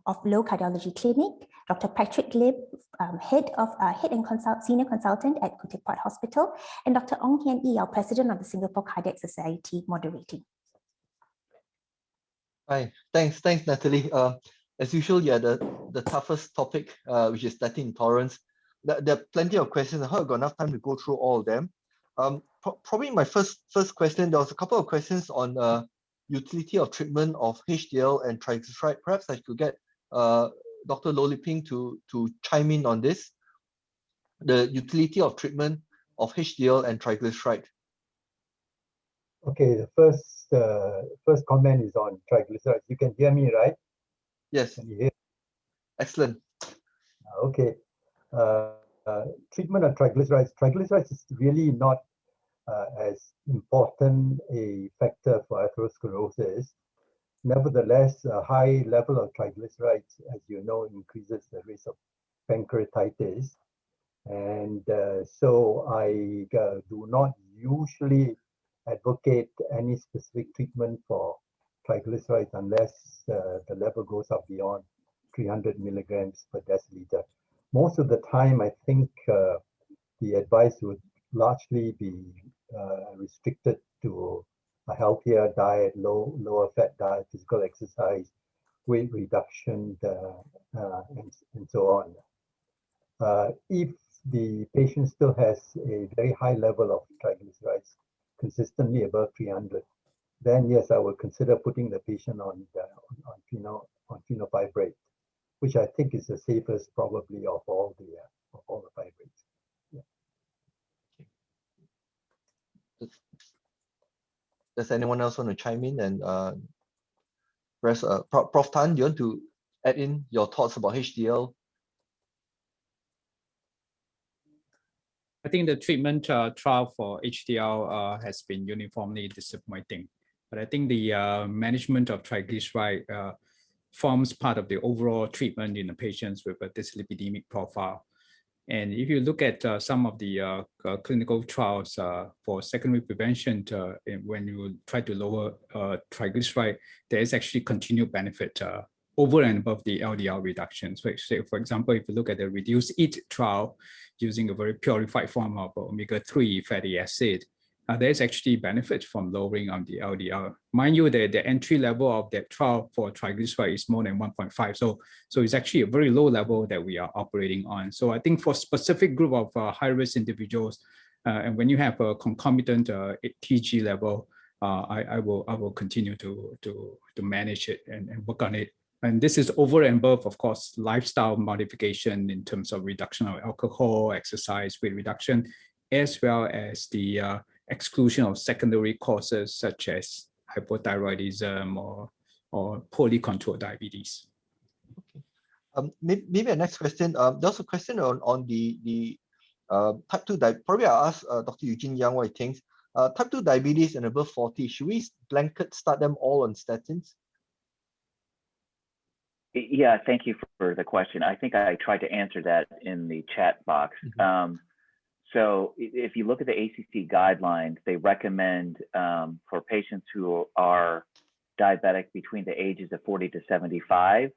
of Low Cardiology Clinic, Dr. Patrick Lip, Senior Consultant at Khoo Teck Hospital, and Dr. Ong Hian Ee, our President of the Singapore Cardiac Society, moderating. Hi, thanks, Natalie. As usual, yeah, the toughest topic, which is statin intolerance. There are plenty of questions. I hope I've got enough time to go through all of them. Probably my first question, there was a couple of questions on utility of treatment of HDL and triglyceride. Perhaps I could get Dr. Loh Lip Ping to chime in on this. The utility of treatment of HDL and triglyceride. Okay, the first comment is on triglycerides. You can hear me, right? Yes. Can you hear? Excellent. Okay. treatment of triglycerides. Triglycerides is really not as important a factor for atherosclerosis. Nevertheless, a high level of triglycerides, as you know, increases the risk of pancreatitis. And so I do not usually advocate any specific treatment for triglycerides unless the level goes up beyond 300 milligrams per deciliter. Most of the time, I think the advice would largely be restricted to a healthier diet, lower fat diet, physical exercise, weight reduction, and so on. If the patient still has a very high level of triglycerides, consistently above 300, then yes, I would consider putting the patient on fenofibrate, which I think is the safest probably of all the fibrates. Yeah. Does anyone else want to chime in and press? Prof. Tan, do you want to add in your thoughts about HDL? I think the treatment trial for HDL has been uniformly disappointing, but I think the management of triglyceride forms part of the overall treatment in the patients with a dyslipidemic profile. And if you look at some of the clinical trials for secondary prevention, when you try to lower triglyceride, there is actually continued benefit over and above the LDL reductions. So, for example, if you look at the reduced EAT trial using a very purified form of omega-3 fatty acid, there's actually benefit from lowering on the LDL. Mind you, the entry level of that trial for triglyceride is more than 1.5. So it's actually a very low level that we are operating on. So I think for specific group of high-risk individuals, and when you have a concomitant TG level, I will continue to manage it and work on it. And this is over and above, of course, lifestyle modification in terms of reduction of alcohol, exercise, weight reduction, as well as the exclusion of secondary causes such as hypothyroidism or poorly controlled diabetes. Okay. Maybe a next question. There's a question on the type 2 diabetes. Probably I'll ask Dr. Eugene Yang what he thinks. Type 2 diabetes and above 40, should we blanket start them all on statins? Yeah, thank you for the question. I think I tried to answer that in the chat box. Mm-hmm. So if you look at the ACC guidelines, they recommend for patients who are diabetic between the ages of 40 to 75,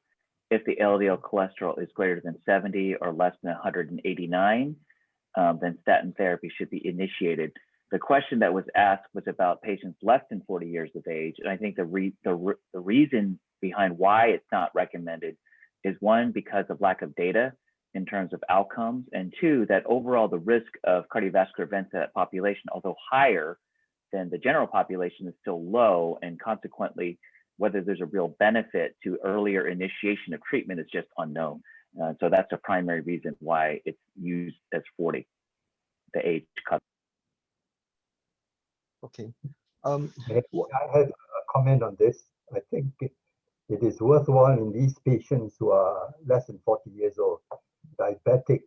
if the LDL cholesterol is greater than 70 or less than 189, then statin therapy should be initiated. The question that was asked was about patients less than 40 years of age. And I think the reason behind why it's not recommended is, one, because of lack of data in terms of outcomes, and two, that overall the risk of cardiovascular events in that population, although higher than the general population, is still low, and consequently, whether there's a real benefit to earlier initiation of treatment is just unknown. So that's a primary reason why it's used as 40, the age cut. Okay. I have a comment on this. I think it is worthwhile in these patients who are less than 40 years old, diabetic.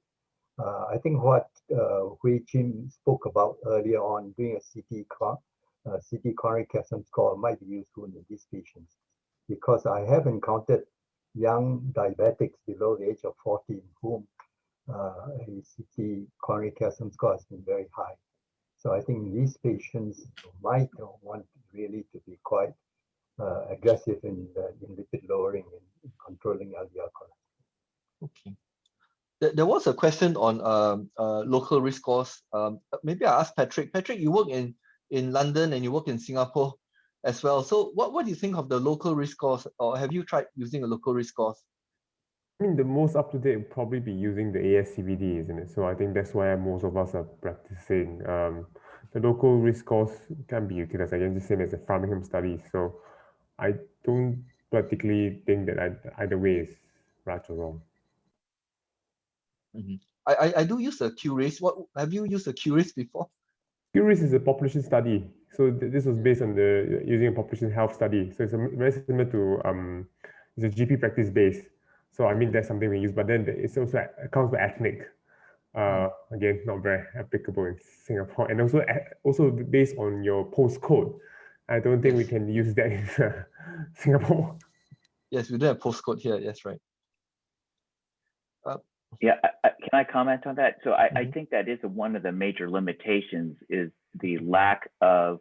I think what Hui Jim spoke about earlier on, doing a CT coronary calcium score might be useful in these patients, because I have encountered young diabetics below the age of 40 in whom a CT coronary calcium score has been very high. So I think these patients might want really to be quite aggressive in lipid lowering and in controlling LDL cholesterol. Okay. There was a question on local risk scores. Maybe I ask Patrick. Patrick, you work in London and you work in Singapore as well. So what do you think of the local risk scores, or have you tried using a local risk scores? I mean, the most up-to-date would probably be using the ASCVD, isn't it? So I think that's why most of us are practicing. The local risk scores can be utilized again, the same as the Framingham study. So I don't particularly think that either way is right or wrong. Mm-hmm. I do use the QRACE. What have you used the QRACE before? QRACE is a population study. So this was based on using a population health study. So it's very similar to it's a GP practice based. So I mean, that's something we use, but then it's also accounts for ethnic. Again, not very applicable in Singapore, and also based on your postcode. I don't think we can use that in Singapore. Yes, we don't have postcode here. Yes, right. Yeah, can I comment on that? So I think that is one of the major limitations is the lack of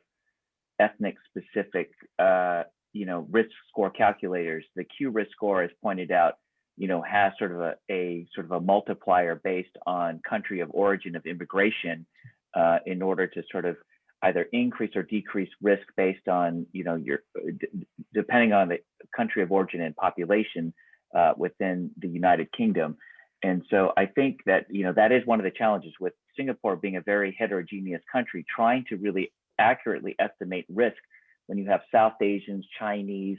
ethnic specific, risk score calculators. The Q risk score, as pointed out, has sort of a multiplier based on country of origin of immigration in order to sort of either increase or decrease risk based on, depending on the country of origin and population within the United Kingdom. And so I think that, that is one of the challenges with Singapore being a very heterogeneous country, trying to really accurately estimate risk when you have South Asians, Chinese,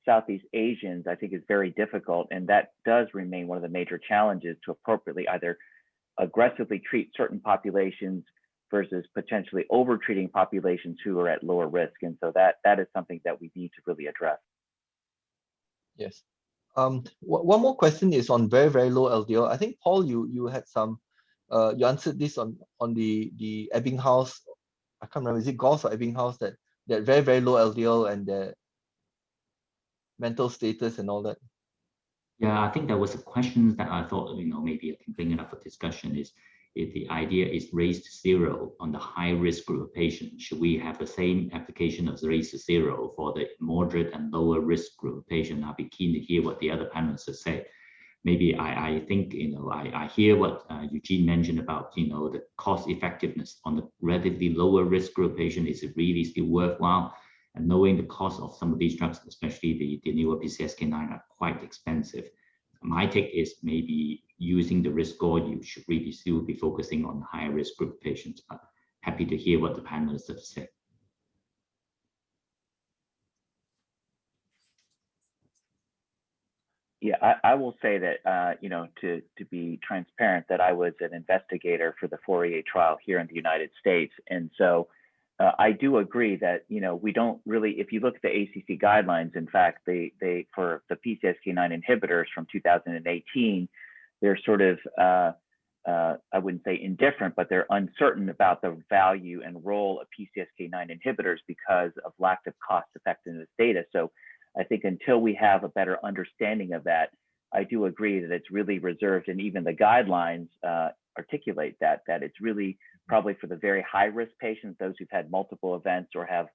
Southeast Asians, I think is very difficult. And that does remain one of the major challenges to appropriately either aggressively treat certain populations versus potentially over-treating populations who are at lower risk. And so that is something that we need to really address. Yes. One more question is on very, very low LDL. I think, Paul, you had some, you answered this on the Ebbinghaus, I can't remember, is it Gauss or Ebbinghaus, that very, very low LDL and their mental status and all that? Yeah, I think that was a question that I thought, maybe I can bring it up for discussion is if the idea is raised to zero on the high risk group of patients, should we have the same application of raised to zero for the moderate and lower risk group of patients? I'll be keen to hear what the other panelists say. Maybe I think, I hear what Eugene mentioned about, the cost effectiveness on the relatively lower risk group patient. Is it really still worthwhile? And knowing the cost of some of these drugs, especially the newer PCSK9, are quite expensive. My take is maybe using the risk score, you should really still be focusing on higher risk group patients. But happy to hear what the panelists have said. Yeah, I will say that, to be transparent, that I was an investigator for the 488 trial here in the United States. And so I do agree that, we don't really, if you look at the ACC guidelines, in fact, they for the PCSK9 inhibitors from 2018, they're sort of, I wouldn't say indifferent, but they're uncertain about the value and role of PCSK9 inhibitors because of lack of cost effectiveness data. So I think until we have a better understanding of that, I do agree that it's really reserved, and even the guidelines articulate that it's really probably for the very high risk patients, those who've had multiple events or have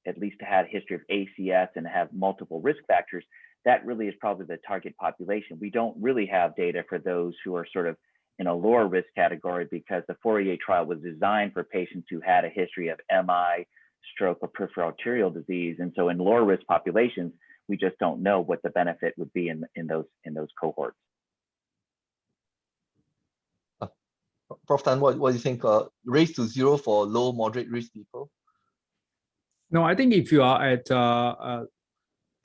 at least had a history of ACS and have multiple risk factors. That really is probably the target population. We don't really have data for those who are sort of in a lower risk category because the 488 trial was designed for patients who had a history of MI, stroke, or peripheral arterial disease. And so in lower risk populations, we just don't know what the benefit would be in those cohorts. Prof. Tan, what do you think? Raised to zero for low, moderate risk people? No, I think if you are at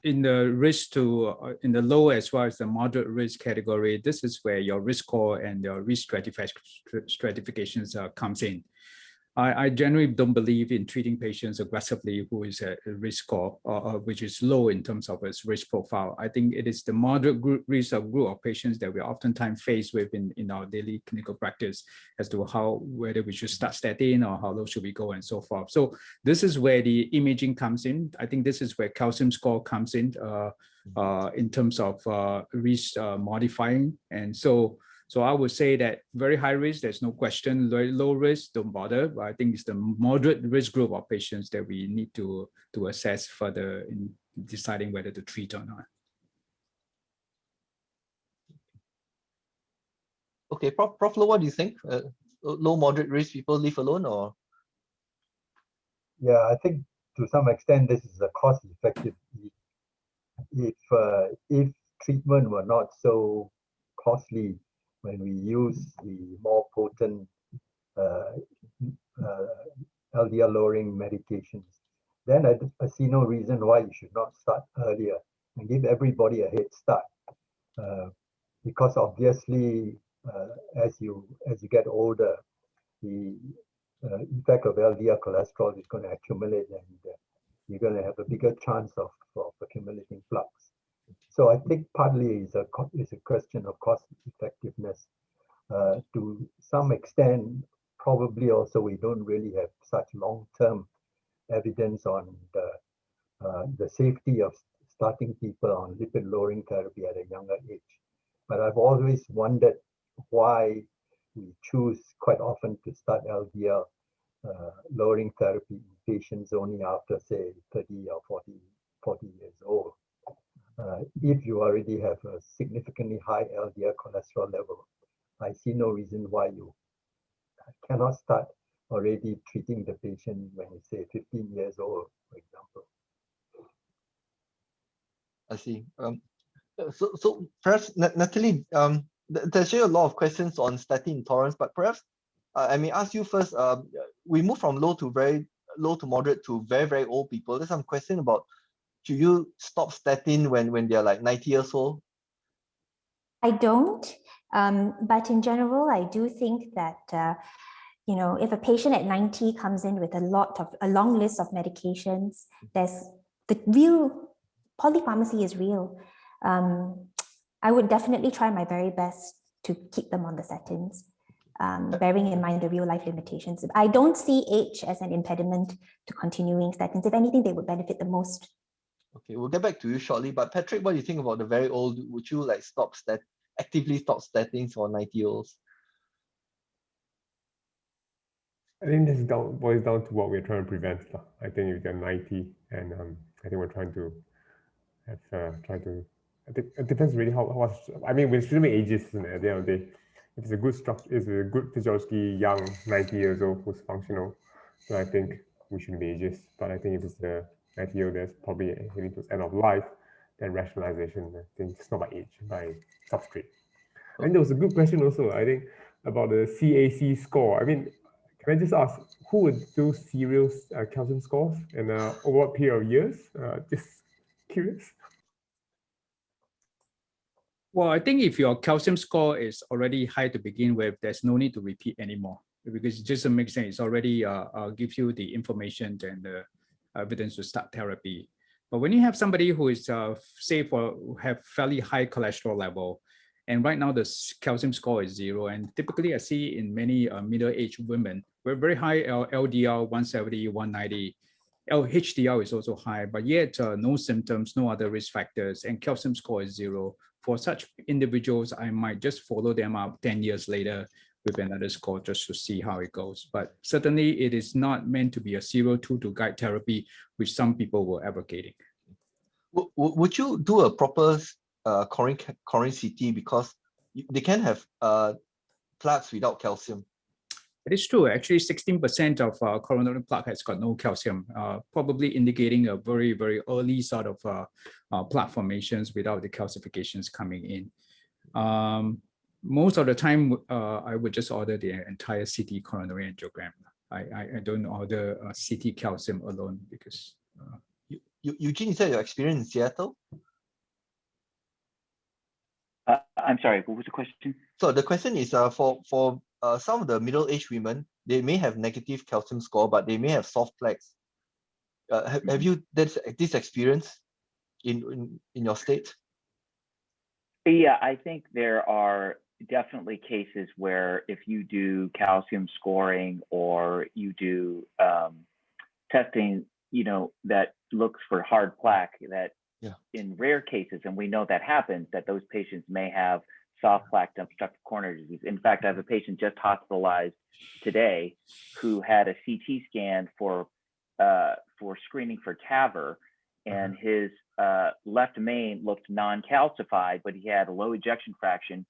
in the risk to in the low as well as the moderate risk category, this is where your risk score and your risk stratifications comes in. I generally don't believe in treating patients aggressively who is at a risk score which is low in terms of its risk profile. I think it is the moderate risk group of patients that we oftentimes face with in our daily clinical practice as to whether we should start statin or how low should we go and so forth. So this is where the imaging comes in. I think this is where calcium score comes in terms of risk modifying. And so I would say that very high risk, there's no question. Very low risk, don't bother. But I think it's the moderate risk group of patients that we need to assess further in deciding whether to treat or not. Okay, Prof. Loh, what do you think? Low, moderate risk people leave alone, or? Yeah, I think to some extent this is a cost-effective. If treatment were not so costly, when we use the more potent LDL lowering medications, then I see no reason why you should not start earlier and give everybody a head start. Because obviously, as you get older, the effect of LDL cholesterol is going to accumulate, and you're going to have a bigger chance of accumulating plaques. So I think partly is a question of cost effectiveness. To some extent, probably also we don't really have such long-term evidence on the safety of starting people on lipid-lowering therapy at a younger age. But I've always wondered why we choose quite often to start LDL lowering therapy in patients only after, say, 30 or 40 years old. If you already have a significantly high LDL cholesterol level, I see no reason why you cannot start already treating the patient when you say 15 years old, for example. I see. So perhaps Natalie, there's actually a lot of questions on statin intolerance, but perhaps I may ask you first. We move from low to moderate to very, very old people. There's some question about, should you stop statin when they're like 90 years old? I don't, but in general, I do think that if a patient at 90 comes in with a long list of medications, there's the real polypharmacy is real. I would definitely try my very best to keep them on the statins, bearing in mind the real life limitations. I don't see age as an impediment to continuing statins. If anything, they would benefit the most. Okay, we'll get back to you shortly. But Patrick, what do you think about the very old? Would you like actively stop statins for 90-year-olds? I think this boils down to what we're trying to prevent. I think if you're 90, and I think we're trying to I think it depends really how much. I mean, we shouldn't be ageist, isn't it? At the end of the day, if it's a good structure, it's a good physiologically young 90 years old who's functional, then I think we shouldn't be ageist. But I think if it's the 90-year-old that's probably heading to its end of life, then rationalization, I think it's not by age, by substrate. And there was a good question also, I think, about the CAC score. I mean, can I just ask, who would do serial calcium scores and over what period of years? Just curious. Well, I think if your calcium score is already high to begin with, there's no need to repeat anymore, because it just makes sense. It's already gives you the information and the evidence to start therapy. But when you have somebody who is have fairly high cholesterol level, and right now the calcium score is 0, and typically I see in many middle-aged women with very high LDL 170, 190. HDL is also high, but yet no symptoms, no other risk factors, and calcium score is 0. For such individuals, I might just follow them up 10 years later with another score just to see how it goes. But certainly it is not meant to be a 0-2 to guide therapy, which some people were advocating. Would you do a proper coronary CT, because they can have plaques without calcium? It is true. Actually, 16% of coronary plaque has got no calcium, probably indicating a very, very early sort of plaque formations without the calcifications coming in. Most of the time, I would just order the entire CT coronary angiogram. I don't order CT calcium alone because. Eugene, is that your experience in Seattle? I'm sorry, what was the question? So the question is for some of the middle-aged women, they may have negative calcium score, but they may have soft plaques. Have you this experience in your state? Yeah, I think there are definitely cases where if you do calcium scoring or you do testing, that looks for hard plaque, that in rare cases, and we know that happens, that those patients may have soft plaque obstructive coronary disease. In fact, I have a patient just hospitalized today who had a CT scan for screening for TAVR, and his left main looked non-calcified, but he had a low ejection fraction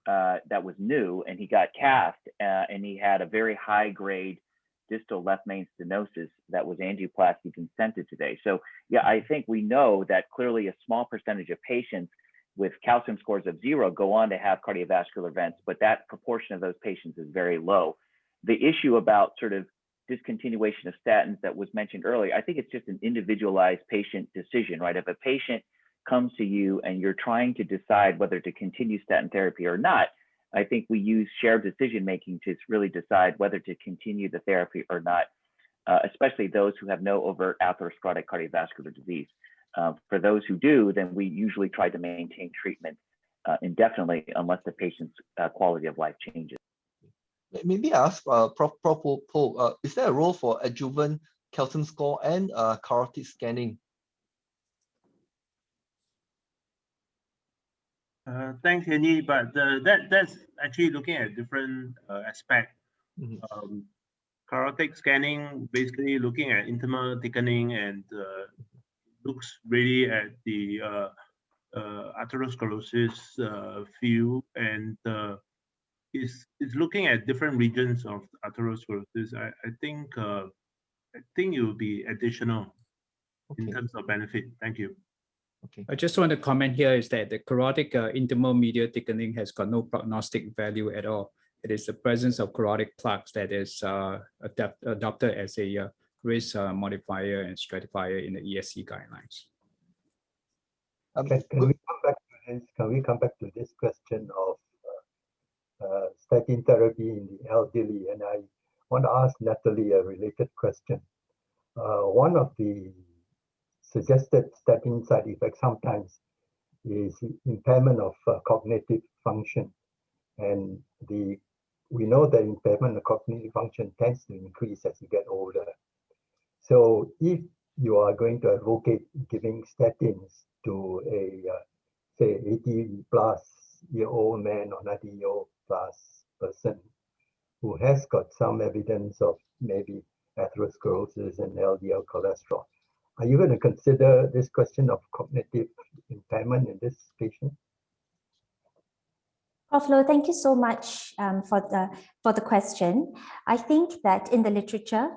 that was new, and he got cast, and he had a very high grade distal left main stenosis that was angioplasty consented today. So yeah, I think we know that clearly a small percentage of patients with calcium scores of 0 go on to have cardiovascular events, but that proportion of those patients is very low. The issue about sort of discontinuation of statins that was mentioned earlier, I think it's just an individualized patient decision, right? If a patient comes to you and you're trying to decide whether to continue statin therapy or not, I think we use shared decision-making to really decide whether to continue the therapy or not, especially those who have no overt atherosclerotic cardiovascular disease. For those who do, then we usually try to maintain treatment indefinitely unless the patient's quality of life changes. Maybe ask Prof. Paul, is there a role for adjuvant calcium score and carotid scanning? Thanks, Henny, but that's actually looking at different aspect. Carotid scanning, basically looking at intimal thickening and looks really at the atherosclerosis field, and is looking at different regions of atherosclerosis. I think it will be additional in terms of benefit. Thank you. Okay. I just want to comment here is that the carotid intimal medial thickening has got no prognostic value at all. It is the presence of carotid plaques that is adopted as a risk modifier and stratifier in the ESC guidelines. Can we come back to this? Can we come back to this question of statin therapy in the elderly? And I want to ask Natalie a related question. One of the suggested statin side effects sometimes is impairment of cognitive function, and we know that impairment of cognitive function tends to increase as you get older. So if you are going to advocate giving statins to a say 80-plus-year-old man or 90-year-old plus person who has got some evidence of maybe atherosclerosis and LDL cholesterol, are you going to consider this question of cognitive impairment in this patient? Prof. Loh, thank you so much for the question. I think that in the literature,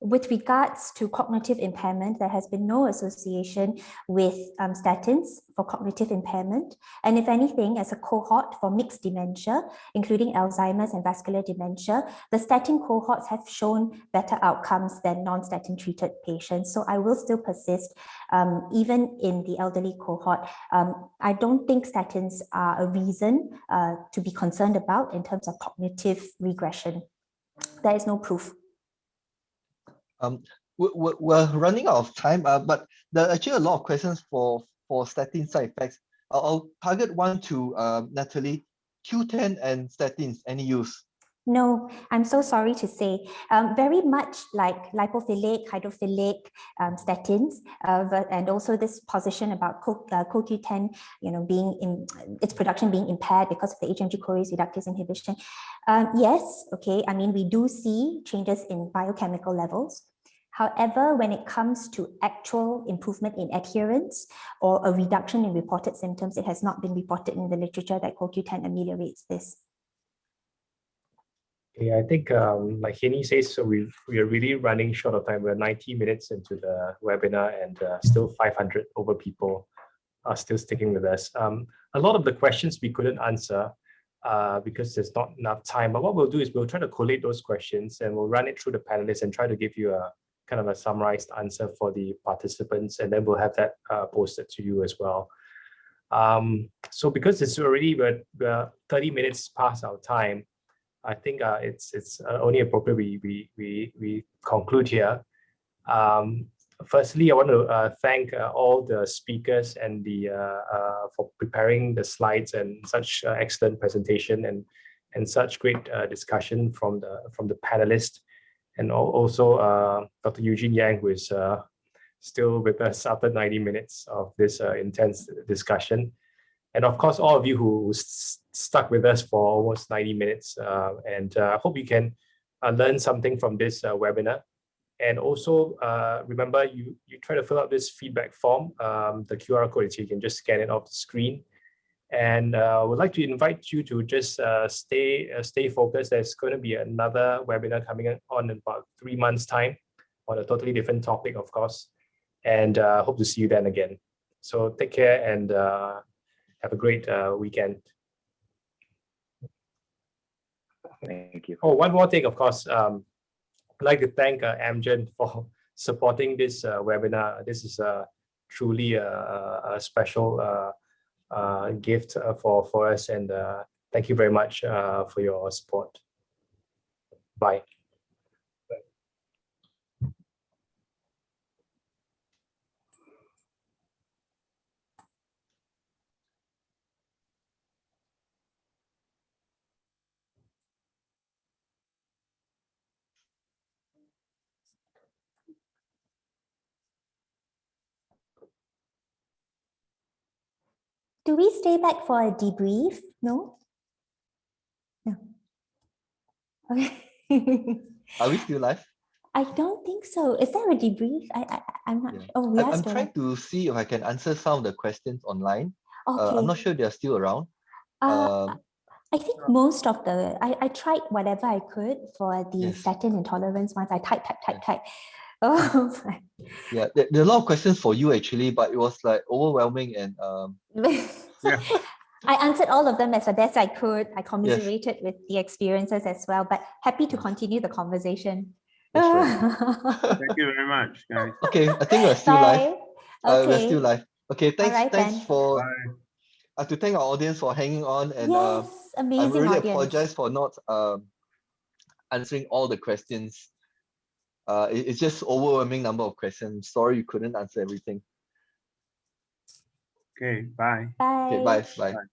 with regards to cognitive impairment, there has been no association with statins for cognitive impairment. And if anything, as a cohort for mixed dementia, including Alzheimer's and vascular dementia, the statin cohorts have shown better outcomes than non-statin treated patients. So I will still persist, even in the elderly cohort. I don't think statins are a reason to be concerned about in terms of cognitive regression. There is no proof. We're running out of time, but there are actually a lot of questions for statin side effects. I'll target one to Natalie. Q10 and statins, any use? No, I'm so sorry to say. Very much like lipophilic, hydrophilic statins, and also this position about CoQ10, being in its production being impaired because of the HMG CoRES reductase inhibition. Yes, okay. I mean, we do see changes in biochemical levels. However, when it comes to actual improvement in adherence or a reduction in reported symptoms, it has not been reported in the literature that CoQ10 ameliorates this. Yeah, I think like Henny says, so we are really running short of time. We're 90 minutes into the webinar, and still 500 over people are still sticking with us. A lot of the questions we couldn't answer because there's not enough time. But what we'll do is we'll try to collate those questions and we'll run it through the panelists and try to give you a kind of a summarized answer for the participants, and then we'll have that posted to you as well. So because it's already we're 30 minutes past our time, I think it's only appropriate we conclude here. Firstly, I want to thank all the speakers and for preparing the slides and such excellent presentation and such great discussion from the panelists, and also Dr. Eugene Yang, who is still with us after 90 minutes of this intense discussion. And of course, all of you who stuck with us for almost 90 minutes. And I hope you can learn something from this webinar. And also, remember, you try to fill out this feedback form. The QR code is here. You can just scan it off the screen. And we'd like to invite you to just stay focused. There's going to be another webinar coming on in about 3 months' time on a totally different topic, of course. And hope to see you then again. So take care and have a great weekend. Thank you. Oh, one more thing, of course. I'd like to thank Amgen for supporting this webinar. This is truly a special gift for us, and thank you very much for your support. Bye. do we stay back for a debrief? No? No. Okay. Are we still live? I don't think so. Is there a debrief? I'm not. Yeah. Oh, we are I'm still trying to see if I can answer some of the questions online. okay. I'm not sure they're still around. I think most of the, I tried whatever I could for the Yes. statin intolerance ones. I type. Yes. Oh, Yeah, there are a lot of questions for you actually, but it was like overwhelming and Yeah. I answered all of them as best I could. I commiserated with the experiences as well, but happy to continue the conversation. that's right. Thank you very much, guys. Okay, I think we're still live. Bye. We're still live. Okay, thanks. right Thanks then. for. Bye. I have to thank our audience for hanging on, and Yes, I amazing really audience. apologize for not answering all the questions. It's just overwhelming number of questions. Sorry you couldn't answer everything. Okay, bye. Bye. Okay, bye. Bye. Bye.